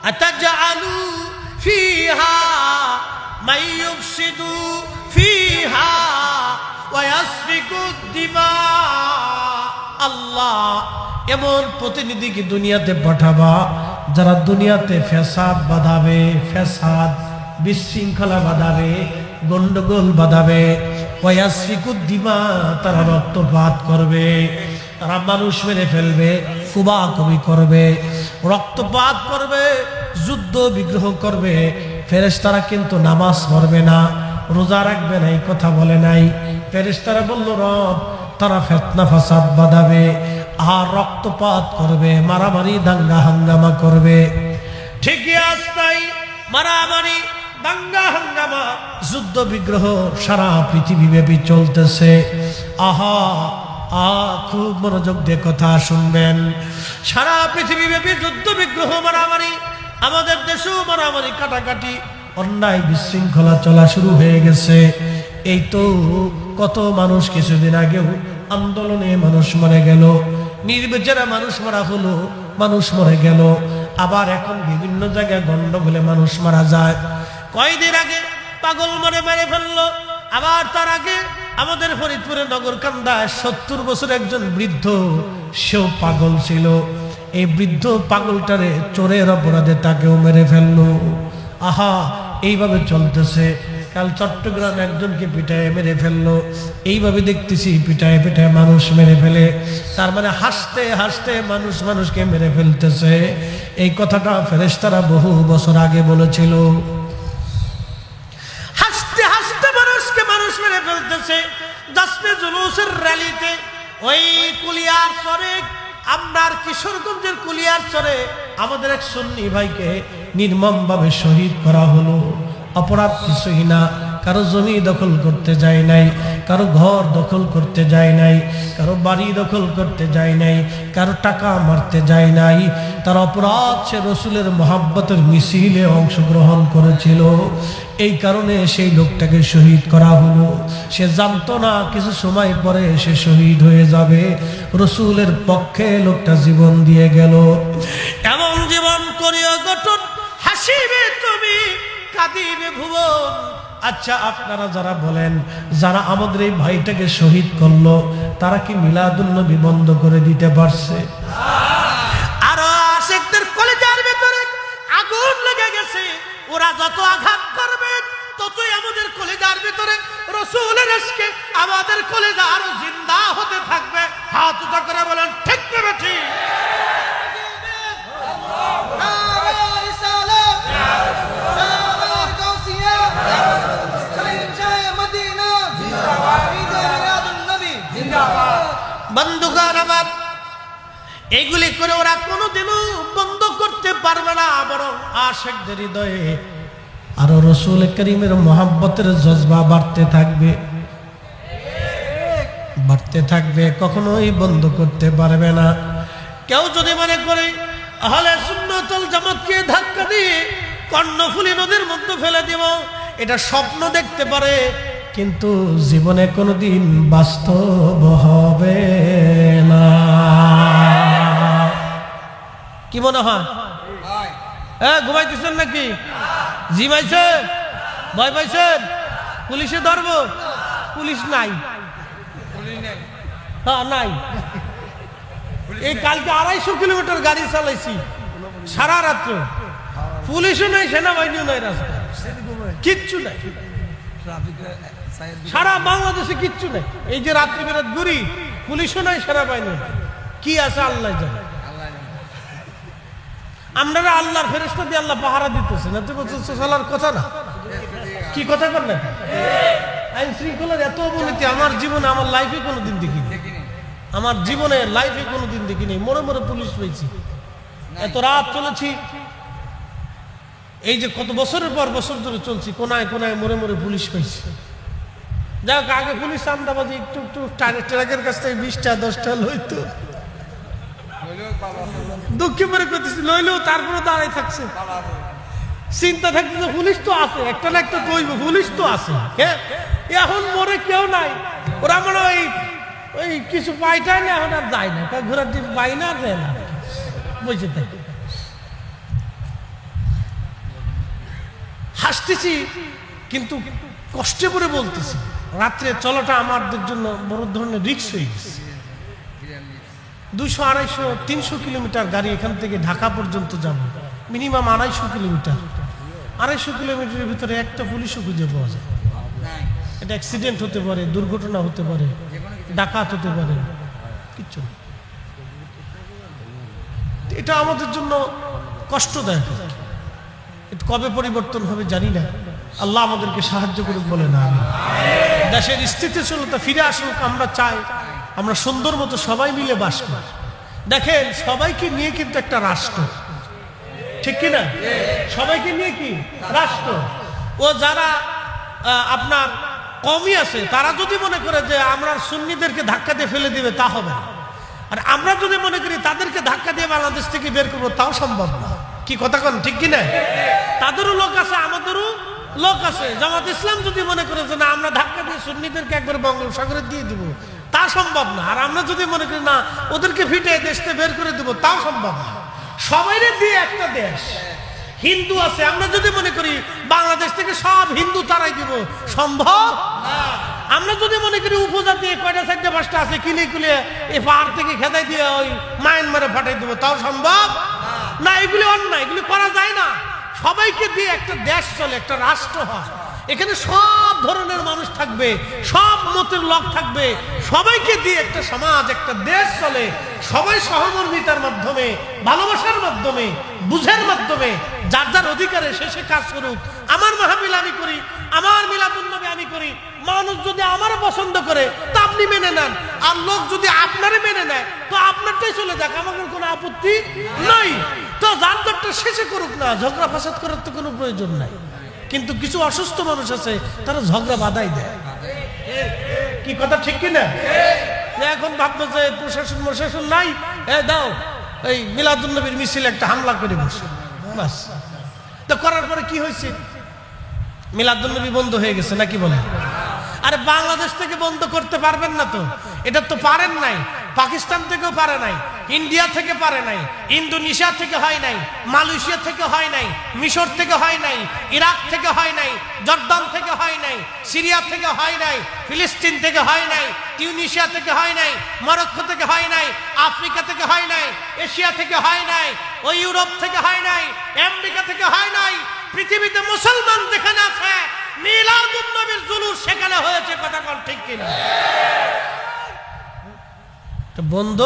আতাজআলু ফিহা মান ইউফসিদু ফিহা ওয়া ইয়াসফিকু দিমা। আল্লাহ এমন প্রতিনিধি কি দুনিয়াতে পাঠাবা যারা দুনিয়াতে ফ্যাসাদ বাঁধাবে, ফ্যাসাদ বিশৃঙ্খলা বাঁধাবে, গন্ডগোল বাঁধাবে, ওয়া ইয়াসফিকু দিমা, তারা রক্তপাত করবে, তারা মানুষ মেরে ফেলবে, কুবাকুবি করবে, রক্তপাত করবে, যুদ্ধ বিগ্রহ করবে। ফেরেশতারা কিন্তু নামাজ পড়বে না, রোজা রাখবে না, এই কথা বলে নাই। ফেরেশতারা বলল রব তারা ফিতনা ফাসাদ বাঁধাবে আর রক্তপাত করবে, মারামারি দাঙ্গা হাঙ্গামা করবে। ঠিকই আসতাই মারামারি দাঙ্গা হাঙ্গামা যুদ্ধ বিগ্রহ সারা পৃথিবী ব্যাপী চলতেছে। আহা খুব মনোযোগ দিয়ে কথা শুনবেন। সারা পৃথিবী ব্যাপী যুদ্ধ বিগ্রহ মারামারি, আমাদের দেশেও মারামারি কাটাকাটি অন্যায় বিশৃঙ্খলা চলা শুরু হয়ে গেছে। এই তো কত মানুষ কিছুদিন আগেও আন্দোলনে মানুষ মরে গেল, নির্বিচারে মানুষ মারা হলো, মানুষ মরে গেল। আবার এখন বিভিন্ন জায়গায় গন্ডগোলে মানুষ মারা যায়। কয়দিন আগে পাগল মেরে ফেললো, আবার তার আগে আমাদের ফরিদপুরের নগরকান্দায় 70 বছর একজন বৃদ্ধ, সেও পাগল ছিল। এই বৃদ্ধ পাগলটারে চোরের অপরাধে তাকেও মেরে ফেললো। আহা এইভাবে চলতেছে। কাল চট্টগ্রামে একজনকে পিটায় মেরে ফেললো। এইভাবে দেখতেছি পিটায় পিটায় মানুষ মেরে ফেলে। তার মানে হাসতে হাসতে মানুষ মানুষকে মেরে ফেলতেছে। এই কথাটা ফেরেশতারা বহু বছর আগে বলেছিল। হাসতে হাসতে মানুষকে মানুষ মেরে ফেলতেছে। জশ্নে জুলুসের র্যালিতে ওই কুলিয়ার চরে, আপনার কিশোরগঞ্জের কুলিয়ার চরে আমাদের এক সুন্নি ভাইকে নির্মমভাবে শহীদ করা হলো। অপরাধ কিছুই না, কারো জমি দখল করতে যায় নাই, কারো ঘর দখল করতে যায় নাই, কারো বাড়ি দখল করতে যায় নাই, কারো টাকা মারতে যায় নাই। তার অপরাধ সে রসুলের মহাব্বতের মিছিলে অংশগ্রহণ করেছিল। এই কারণে সেই লোকটাকে শহীদ করা হলো। সে জানতো না কিছু সময় পরে সে শহীদ হয়ে যাবে। রসুলের পক্ষে লোকটা জীবন দিয়ে গেল। এমন জীবন করিও গঠন, হাসিবে তুমি কাঁদিবে ভুবন। আচ্ছা আপনারা যারা বলেন, যারা আমাদের এই ভাইটাকে শহীদ করলো, তারা কি মিলাদুন নবী বন্ধ করে দিতে পারছে? আরো আশিকদের কলিজার ভিতরে আগুন লেগে গেছে। ওরা যত আঘাত করবে ততই আমাদের কলিজার ভিতরে রাসূলের ইশকে আমাদের কলিজা আরো জিন্দা হতে থাকবে। হাত উঁচা করে বলেন ঠিক না ঠিক? Madiina, বন্ধুগণ আমার, এইগুলি করে ওরা কোনোদিনও বন্ধ করতে পারবে না, বরং আশিকদের হৃদয়ে আরো রাসূল করিমের মহব্বতের জজবা বাড়তে থাকবে, বাড়তে থাকবে, কখনোই বন্ধ করতে পারবে না। কেউ যদি মনে করে আহলে সুন্নাত ওয়াল জামাতকে ধাক্কা দিয়ে কর্ণফুলী নদীর মধ্যে ফেলে দিব, এটা স্বপ্ন দেখতে পারে, কিন্তু জীবনে কোনোদিন বাস্তব হবে না। কি মনে হয়? হ্যাঁ, ঘুমাইতেছেন নাকি? জিমাইছেন? ভয় পাইছেন? পুলিশে ধরবো? পুলিশ নাই, হ্যাঁ নাই। এই কালকে 250 কিলোমিটার গাড়ি চালাইছি সারা রাত্র, পুলিশও নাই, সেনাবাহিনীও নাই, রাস্তা কিচ্ছু নাই, সারা বাংলাদেশে কিচ্ছু নাই। এই যে রাত্রি বেরাত ঘুরি, পুলিশও নাই, সেনাবাহিনী কি আছে আল্লাহ জানে। আমরা আল্লাহর ফেরেশতা দিয়ে আল্লাহ পাহারা দিতেছে না, তো চলার কথা না। কি কথা কর না, আইন শৃঙ্খলার এত অবনতি আমার জীবনে, আমার লাইফে কোনোদিন দেখিনি, আমার জীবনে লাইফে কোনোদিন দেখিনি। মরে মরে পুলিশ পেয়েছি, এত রাত চলেছি, এই যে কত বছরের পর বছর ধরে চলছি, কোনায় কোনায় মরে মরে পুলিশ পেয়েছি। যাই হোক, আগে পুলিশ চান্দাবাজি একটু একটু ট্রাকের কাছ থেকে 20টা 10টা লইতো, দুঃখে পরে করতেছি, লইলেও তারপরে দাঁড়াই থাকছে, চিন্তা থাকছে যে পুলিশ তো আছে, একটা না একটা কইব, পুলিশ তো আছে। এখন মরে কেউ নাই, ওরা মনে ওই কিছু পাইটাই না, এখন আর যায় না, ঘোরার দিন পাই না, আর যায় না, বুঝে থাকে। হাসতেছি কিন্তু কষ্টে করে বলতেছি, রাত্রে চলাটা আমাদের জন্য বড় ধরনের রিস্ক হয়ে গেছে। 200, 250, 300 কিলোমিটার গাড়ি এখান থেকে ঢাকা পর্যন্ত যাব, মিনিমাম 250 কিলোমিটার। 250 কিলোমিটারের ভিতরে একটা পুলিশও খুঁজে পাওয়া যায়? এটা অ্যাক্সিডেন্ট হতে পারে, দুর্ঘটনা হতে পারে, ডাকাত হতে পারে, কিচ্ছু না। এটা আমাদের জন্য কষ্টদায়ক। এটা কবে পরিবর্তন হবে জানি না, আল্লাহ আমাদেরকে সাহায্য করুক বলে না। দেশের স্থিতিশীলতা ফিরে আসুক, আমরা চাই আমরা সুন্দর মতো সবাই মিলে বাস করি। দেখেন, সবাইকে নিয়ে কিন্তু একটা রাষ্ট্র, ঠিক কিনা? সবাইকে নিয়ে কি রাষ্ট্র। ও যারা আপনার কমই আছে, তারা যদি মনে করে যে আমরা সুন্নিদেরকে ধাক্কা দিয়ে ফেলে দিবে, তা হবে না। আর আমরা যদি মনে করি তাদেরকে ধাক্কা দিয়ে বাংলাদেশ থেকে বের করবো, তাও সম্ভব না। কি কথা কন, ঠিক কিনা? তাদেরও লোক আছে, আমাদেরও লোক আছে। জামাত ইসলাম যদি মনে করে যে না, আমরা ধাক্কা দিয়ে সুন্নিদেরকে একবার বঙ্গোপসাগরে দিয়ে দিব, তা সম্ভব না। আর আমরা যদি মনে করি না, ওদেরকে ফিটে দেশ থেকে বের করে দেবো, তাও সম্ভব না। সবাইরে দিয়ে একটা দেশ, হিন্দু আছে, আমরা যদি মনে করি বাংলাদেশ থেকে সব হিন্দু তারাই দিব, সম্ভব না। আমরা যদি মনে করি উপজাতি কয়টা 4টা 5টা আছে, কিনে কুলে এই পাহাড় থেকে খেদাই দিয়ে ওই মায়ানমারে পাঠাই দেবো, তাও সম্ভব না। এগুলি অন্যায়, এগুলি করা যায় না। সবাইকে দিয়ে একটা দেশ চলে, একটা রাষ্ট্র হয়। এখানে সব ধরনের মানুষ থাকবে, সব মতের লোক থাকবে, সবাইকে দিয়ে একটা সমাজ, একটা দেশ চলে। সবাই সহমর্মিতার মাধ্যমে, ভালোবাসার মাধ্যমে, বুঝের মাধ্যমে যার যার অধিকারে শেষে কাজ করুক। আমার মাহফিল আমি করি, আমার মিলাদুন নবী আমি করি, মানুষ যদি আমার পছন্দ করে তা আপনি মেনে নেন, আর লোক যদি আপনারে মেনে নেয় তো আপনারটাই চলে যাক, আমাদের কোনো আপত্তি নাই। তো যার যারটা শেষে করুক না, ঝগড়া ফাসাদ করার তো কোনো প্রয়োজন নাই। কিন্তু কিছু অসুস্থ মানুষ আছে, তারা ঝগড়া বাধাই দেয়। কি কথা, ঠিক কিনা? এখন ভাবলো যে প্রশাসন নাই, দাও এই মিলাদুন নবীর মিছিল একটা হামলা করে বসে, বাস। তো করার পরে কি হয়েছে? মিলাদুন নবী বন্ধ হয়ে গেছে, নাকি বলে? আরে বাংলাদেশ থেকে বন্ধ করতে পারবেন না তো, এটা তো পারেন নাই। পাকিস্তান থেকেও পারে নাই, ইন্ডিয়া থেকে পারে নাই, ইন্দোনেশিয়া থেকে হয় নাই, মালয়েশিয়া থেকে হয় নাই, মিশর থেকে হয় নাই, ইরাক থেকে হয় নাই, জর্দান থেকে হয় নাই, সিরিয়া থেকে হয় নাই, ফিলিস্তিন থেকে হয় নাই, টিউনিশিয়া থেকে হয় নাই, মরক্কো থেকে হয় নাই, আফ্রিকা থেকে হয় নাই, এশিয়া থেকে হয় নাই, ওই ইউরোপ থেকে হয় নাই, আমেরিকা থেকে হয় নাই। পৃথিবীতে মুসলমান যেখানে আছে, মিলাদুন নবীর জুলুস সেখানে হয়েছে। কথা বল, ঠিক কিনা? বন্ধ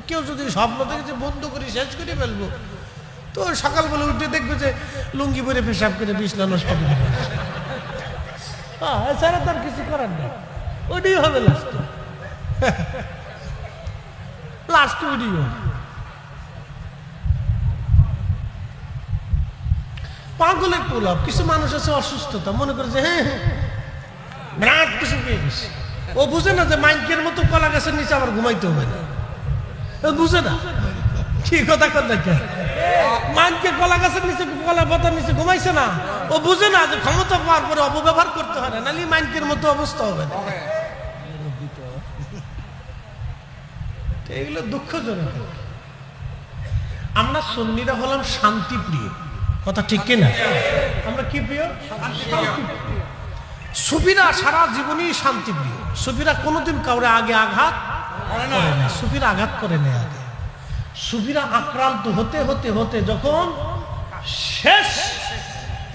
কেউ যদি স্বপ্ন থেকে যে বন্ধ করে শেষ করে ফেলবো, তো সকালবেলা উঠে দেখবে যে লুঙ্গি পরে পেশাব করে বিছনা নষ্ট করে, এছাড়া তার কিছু করার নেই। ওইটাই হবে লাস্ট, লাস্ট ওইটাই হবে। পাগলের প্রলাপ। কিছু মানুষ আছে অসুস্থতা, মনে করে যে হ্যাঁ বিরাট কিছু পেয়ে গেছে। ও বুঝে না যে মাইকের মতো কলা গাছের নিচে আবার ঘুমাইতে হবে না, বুঝে না। কি কথা কর না, মাইকে কলা গাছের নিচে, কলা পাতার নিচে ঘুমাইছে না, ও বুঝে না যে ক্ষমতা পাওয়ার পরে অপব্যবহার করতে হয় না, নাহলে মাইকের মতো অবস্থা হবে না। এগুলো দুঃখজনক। আমরা সুন্নিরা হলাম শান্তি প্রিয়, কথা ঠিক কিনা? আমরা কি প্রিয়? সুফিরা সারা জীবনই শান্তি প্রিয়। সুফিরা কোনোদিন কাউরে আগে আঘাত করে না, সুফিরা আঘাত করে নেয় আগে। সুফিরা আক্রান্ত হতে হতে হতে যখন শেষ,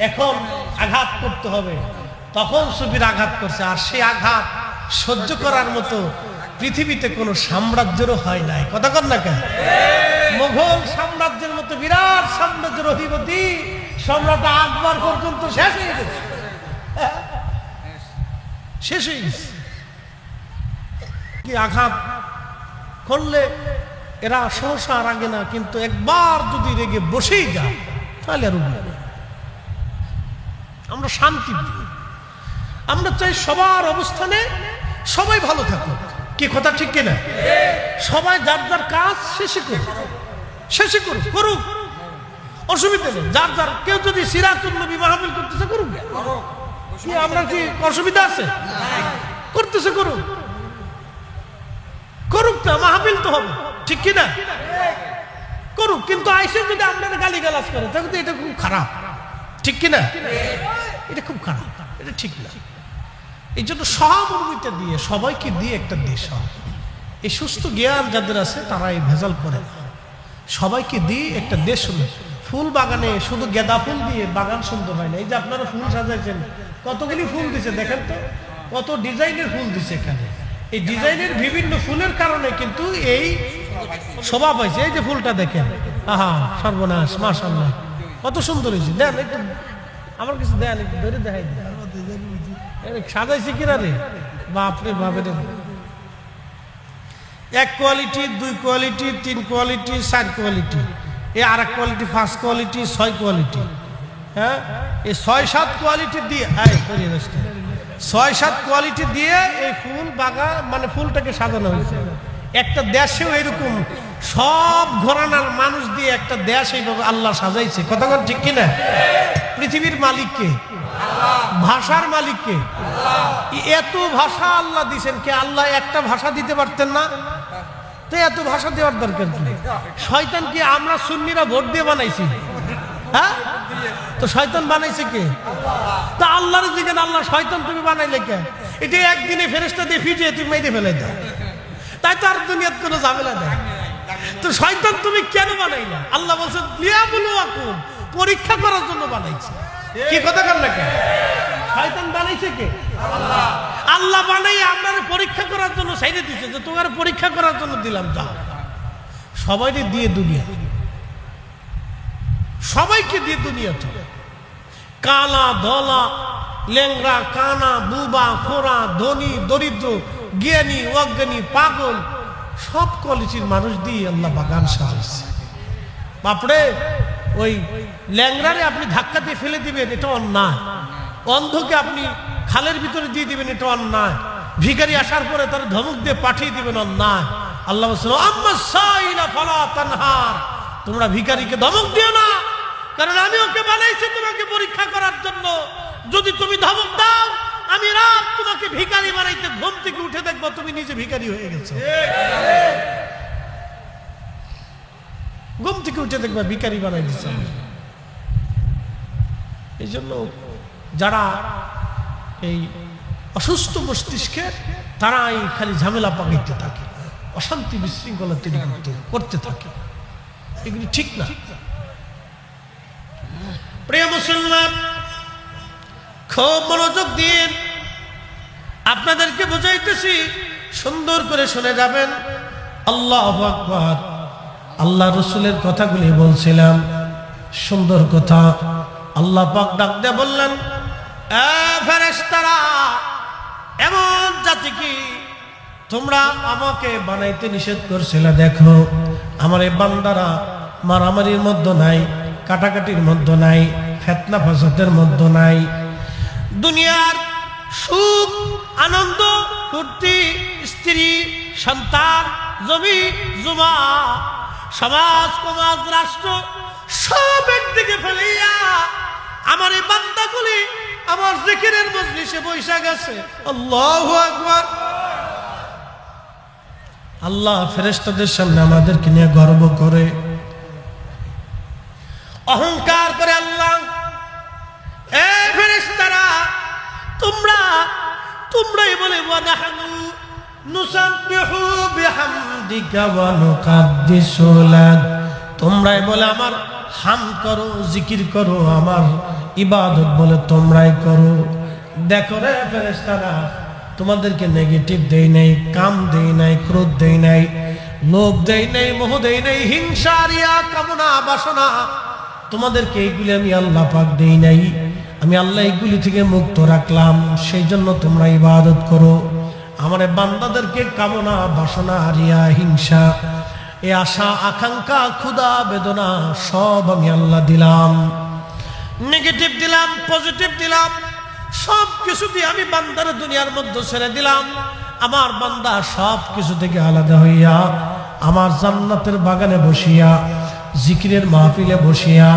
এখন আঘাত করতে হবে, তখন সুফিরা আঘাত করছে। আর সেই আঘাত সহ্য করার মতো পৃথিবীতে কোনো সাম্রাজ্যেরও হয় নাই, কথা কর না কেন? মোগল সাম্রাজ্যের মতো বিরাট সাম্রাজ্যের অধিপতি সম্রাট আকবর পর্যন্ত শেষ হয়ে গেছে, শেষ হয়ে গেছে। কি আঘাত করলে এরা সহসা রাগে না, কিন্তু একবার যদি রেগে বসেই যায় তাহলে আর উঠবে না। আমরা শান্তি প্রিয়, আমরা চাই সবার অবস্থানে সবাই ভালো থাকুক, কি কথা ঠিক কিনা? সবাই যার যার কাজ শেষে করুক, শেষে করুক, করুক, অসুবিধা নেই। যার যার, কেউ যদি সিরাতুন নবী মাহফিল করতেছে করুক, কি আমরা কি অসুবিধা আছে? করতেছে করুক, করুক না, মাহফিল তো হবে, ঠিক কিনা? করুক, কিন্তু আইসে যদি আপনারা গালি গালাজ করে তাহলে তো এটা খুব খারাপ, ঠিক কিনা? এটা খুব খারাপ, এটা ঠিক না। এই জন্য সহমর্মিতা দিয়ে সবাইকে দিয়ে একটা দেশ হয়। এই সুস্থ জ্ঞান যাদের আছে তারা এই ভেজাল করে না, সবাইকে দিয়ে একটা দেশ হলো। ফুল বাগানে শুধু গেঁদা ফুল দিয়ে বাগান সুন্দর হয় না। এই যে আপনারা ফুল সাজাইছেন, কতগুলি ফুল দিছে দেখেন তো, কত ডিজাইনের ফুল দিছে এখানে। এই ডিজাইনের বিভিন্ন ফুলের কারণে কিন্তু এই শোভা পাইছে। এই যে ফুলটা দেখেন, আহা সর্বনাশ, মাশাআল্লাহ কত সুন্দর হয়েছে। দেন একটু আমার কিছু দেন, একটু ধরে দেখাই দেন সাজাইছে কিনা রে, বাপরে বাপরে। এক কোয়ালিটি, দুই কোয়ালিটি, তিন কোয়ালিটি, 4 কোয়ালিটি, এই আর এক কোয়ালিটি, 5 কোয়ালিটি, 6 কোয়ালিটি। হ্যাঁ, এই 6-7 কোয়ালিটি দিয়ে, 6-7 কোয়ালিটি দিয়ে এই ফুল বাগান মানে ফুলটাকে সাজানো হয়েছে। একটা দেশেও এরকম সব ঘরানার মানুষ দিয়ে একটা দেশ এইভাবে আল্লাহ সাজাইছে, কতক্ষণ ঠিক কিনা? পৃথিবীর মালিককে, ভাষার মালিককে, এত ভাষা আল্লাহ দিছেন, কে আল্লাহ একটা ভাষা দিতে পারতেন না? তো এত ভাষা দেওয়ার দরকার কি? শয়তান কি আমরা সুন্নিরা ভোট দিয়ে বানাইছি? হ্যাঁ, তো শয়তান বানাইছে কে? তা আল্লাহর দিকে আল্লাহ শয়তান তুমি বানাইলে কে? এটা একদিনে ফেরেশতা দিয়ে ফিটিয়ে তুমি মেরে ফেলে দাও, তাই তো আর দুনিয়ার কোনো ঝামেলা নেই। তো শয়তান তুমি কেন বানাইলা? আল্লাহ বলছেন লিয়াবলুয়াকুম, পরীক্ষা করার জন্য বানাইছে। কি কথা কর না কেন? শয়তান বানাইছে কে? আল্লাহ। আল্লাহ বানাই আপনার পরীক্ষা করার জন্য সাইডে দিচ্ছে, যে তোমার পরীক্ষা করার জন্য দিলাম। যাও, সবাইকে দিয়ে দুনিয়া, সবাইকে দিয়ে দুনিয়া চলে। কালা ধলা, লেংরা কানা, বুবা খোরা, ধনী দরিদ্র, জ্ঞানী অজ্ঞানী, পাগল, সব কোয়ালিটির মানুষ দিয়ে আল্লাহ বাগান সাজাইছে। বাপরে, ওই ল্যাংরারে আপনি ধাক্কা দিয়ে ফেলে দিবেন, এটা অন্যায়। অন্ধকে আপনি খালের ভিতরে দিয়ে দিবেন, এটা অন্যায়। ভিখারি আসার পরে তার ধমক দিয়ে পাঠিয়ে দিবেন, অন্যায়। আল্লাহ বলছেন আম্মা সাইলা ফালা তানহার, তোমরা ভিখারিকে ধমক দিও না, কারণ আমি ওকে বানাইছি তোমাকে পরীক্ষা করার জন্য। যদি তুমি ধমক দাও, আমি রাত তোমাকে ভিখারি বানাইতে ঘুম থেকে উঠে দেখবো তুমি নিজে ভিখারি হয়ে গেছো। ঘুম থেকে উঠে দেখবা ভিখারি বানাই দিচ্ছে। এই জন্য যারা এই অসুস্থ মস্তিষ্কে, তারা এই খালি ঝামেলা পাকাইতে থাকে, অশান্তি বিশৃঙ্খলা তৈরি করতে থাকে, এগুলি ঠিক না। প্রিয় মুসলমান, খুব মনোযোগ দিন, আপনাদেরকে বুঝাইতেছি, সুন্দর করে শুনে যাবেন। আল্লাহু আকবার। আল্লাহ রসুলের কথাগুলি বলছিলাম, সুন্দর কথা। আল্লাহ পাক ডাক দিয়ে বললেন, এ ফেরেশতারা, এমন জাতি কি তোমরা আমাকে বানাইতে নিষেধ করছিলে, দেখো আমার এই বান্দারা মারামারির মধ্যে নাই, কাটাকাটির মধ্যে নাই, ফিতনা ফাসাদের মধ্যে নাই। দুনিয়ার সুখ আনন্দ ফুর্তি, স্ত্রী সন্তান, জমি জমা, সমাজ সমাজ রাষ্ট্র সব একদিকে ফেলিয়া আমার এই বান্দাগুলি আমার জিকিরের মজলিসে বৈশা গেছে। আল্লাহু আকবার। আল্লাহ ফেরেশতাদের সামনে আমাদেরকে নিয়ে গর্ব করে, অহংকার করে। আল্লাহ, এ ফেরেশতারা, তোমরাই বলে ওয়া নাহনু নুসাব্বিহু বিহামদিকা ওয়া নুকাদ্দিসু লাক, তোমরাই বলে আমার হামদ করো, জিকির করো, আমার ইবাদত বলে তোমরাই করো। দেখো রে ফেরেশতারা, তোমাদেরকে নেগেটিভ দেই নাই, কাম দেই নাই, ক্রোধ দেই নাই, লোভ দেই নাই, মোহ দেই নাই, হিংসা, রিয়া, কামনা, বাসনা, তোমাদেরকে এইগুলি আমি আল্লাহ পাক দেই নাই। আমি আল্লাহ এইগুলি থেকে মুক্ত রাখলাম, সেই জন্য তোমরা ইবাদত করো। আমার বান্দাদেরকে কামনা, বাসনা, রিয়া, হিংসা, এই আশা, আকাঙ্ক্ষা, ক্ষুধা, বেদনা সব আমি আল্লাহ দিলাম। নেগেটিভ দিলাম, পজিটিভ দিলাম, সব কিছু দিয়ে আমি বান্দার দুনিয়ার মধ্যে ছেড়ে দিলাম। আমার বান্দা সব কিছু থেকে আলাদা হইয়া আমার জান্নাতের বাগানে বসিয়া, জিকিরের মাহফিলে বসিয়া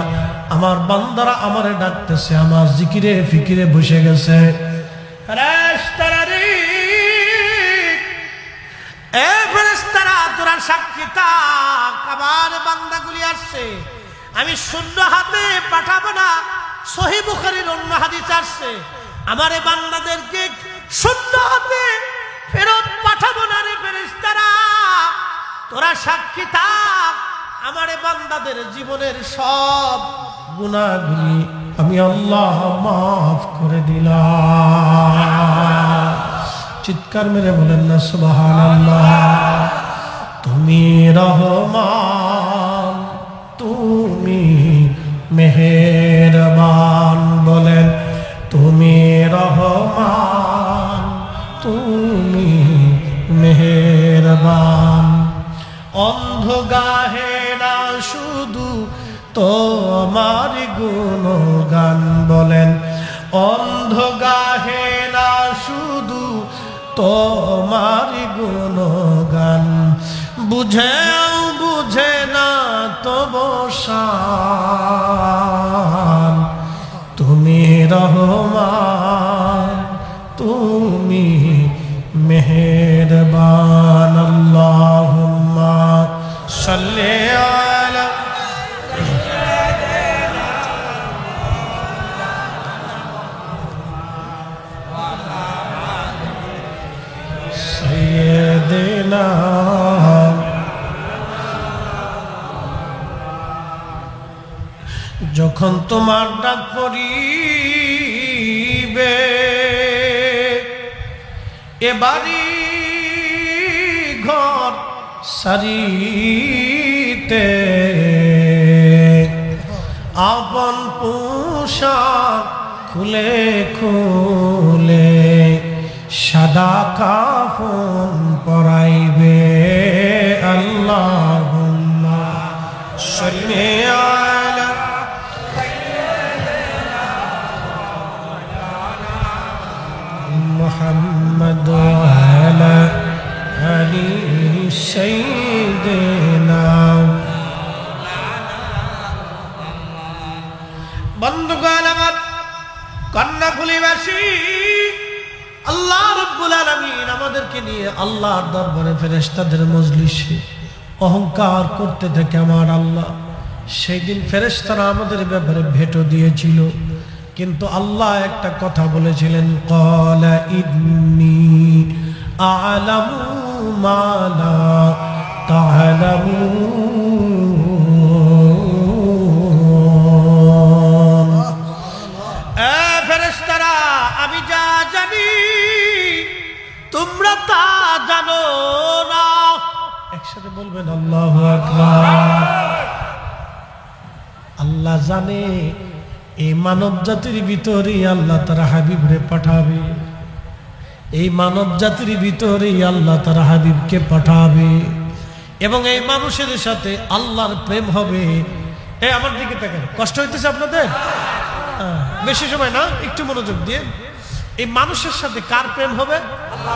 আমার বান্দারা আমারে ডাকতেছে, আমার জিকিরে ফিকিরে বসে গেছে। ফেরেশতারা রে, এ ফেরেশতারা, তোরা সাক্ষী থাক, আমার বান্দাগুলি আসছে, আমি শূন্য হাতে পাঠাবো না। সহিহ বুখারীর অন্য হাদিস আসছে, আমার এই বান্দাদেরকে শূন্য হাতে ফেরত পাঠাবো না রে ফেরেশতারা। তোরা সাক্ষী থাক, আমার এই বান্দাদের জীবনের সব গুনাহগুলি আমি আল্লাহ মাফ করে দিলাম। চিৎকার মেরে বলেন না সুবহানাল্লাহ। তুমি রহমান, তুমি মেহেরবান, বলেন তুমি রহমান, তুমি মেহেরবান। অন্ধ গাহে না শুধু তোমার গুণগান, বলেন অন্ধ গাহে না শুধু তোমার গুণগান, বুঝেও বুঝে না তবু শান। তুমি রহমান, তুমি মেহেরবান। আল্লাহুম্মা সাল্লি আলা সাইয়্যিদিনা। যখন তোমার ডাক পড়িবে এবারি ঘর সারিতে, আপন পোশাক খুলে খুলে সাদা কাফন পরাইবে। আল্লাহুম্মা সাল্লি আলা মুহাম্মদ ওয়া আলা আলি সাইয়্যিদিনা। বন্ধুগণ আমার, কন্যাকুলীবাসী, আল্লাহ রাব্বুল আলামিন আমাদেরকে নিয়ে আল্লাহর দরবারে ফেরেশতাদের মজলিসে অহংকার করতে থাকে আমার আল্লাহ। সেই দিন ফেরেশতারা আমাদের ব্যাপারে ভেটো দিয়েছিল, কিন্তু আল্লাহ একটা কথা বলেছিলেন, ক্বালা ইন্নী আ'লামু মা লা তা'লামুন। এ ফেরেশতারা, আমি যা জানি তোমরা তা জানো না। একসাথে বলবেন আল্লাহু আকবার। আল্লাহ জানে এই মানব জাতির ভিতরে আল্লাহ তার হাবিবরে পাঠাবে, এই মানব জাতির ভিতরেই আল্লাহ তার হাবিবকে পাঠাবে এবং এই মানুষের সাথে আল্লাহর প্রেম হবে। আমার দিকে দেখেন, কষ্ট হইতেছে আপনাদের? বেশি সময় না, একটু মনোযোগ দিয়ে। এই মানুষের সাথে কার প্রেম হবে? আল্লাহ।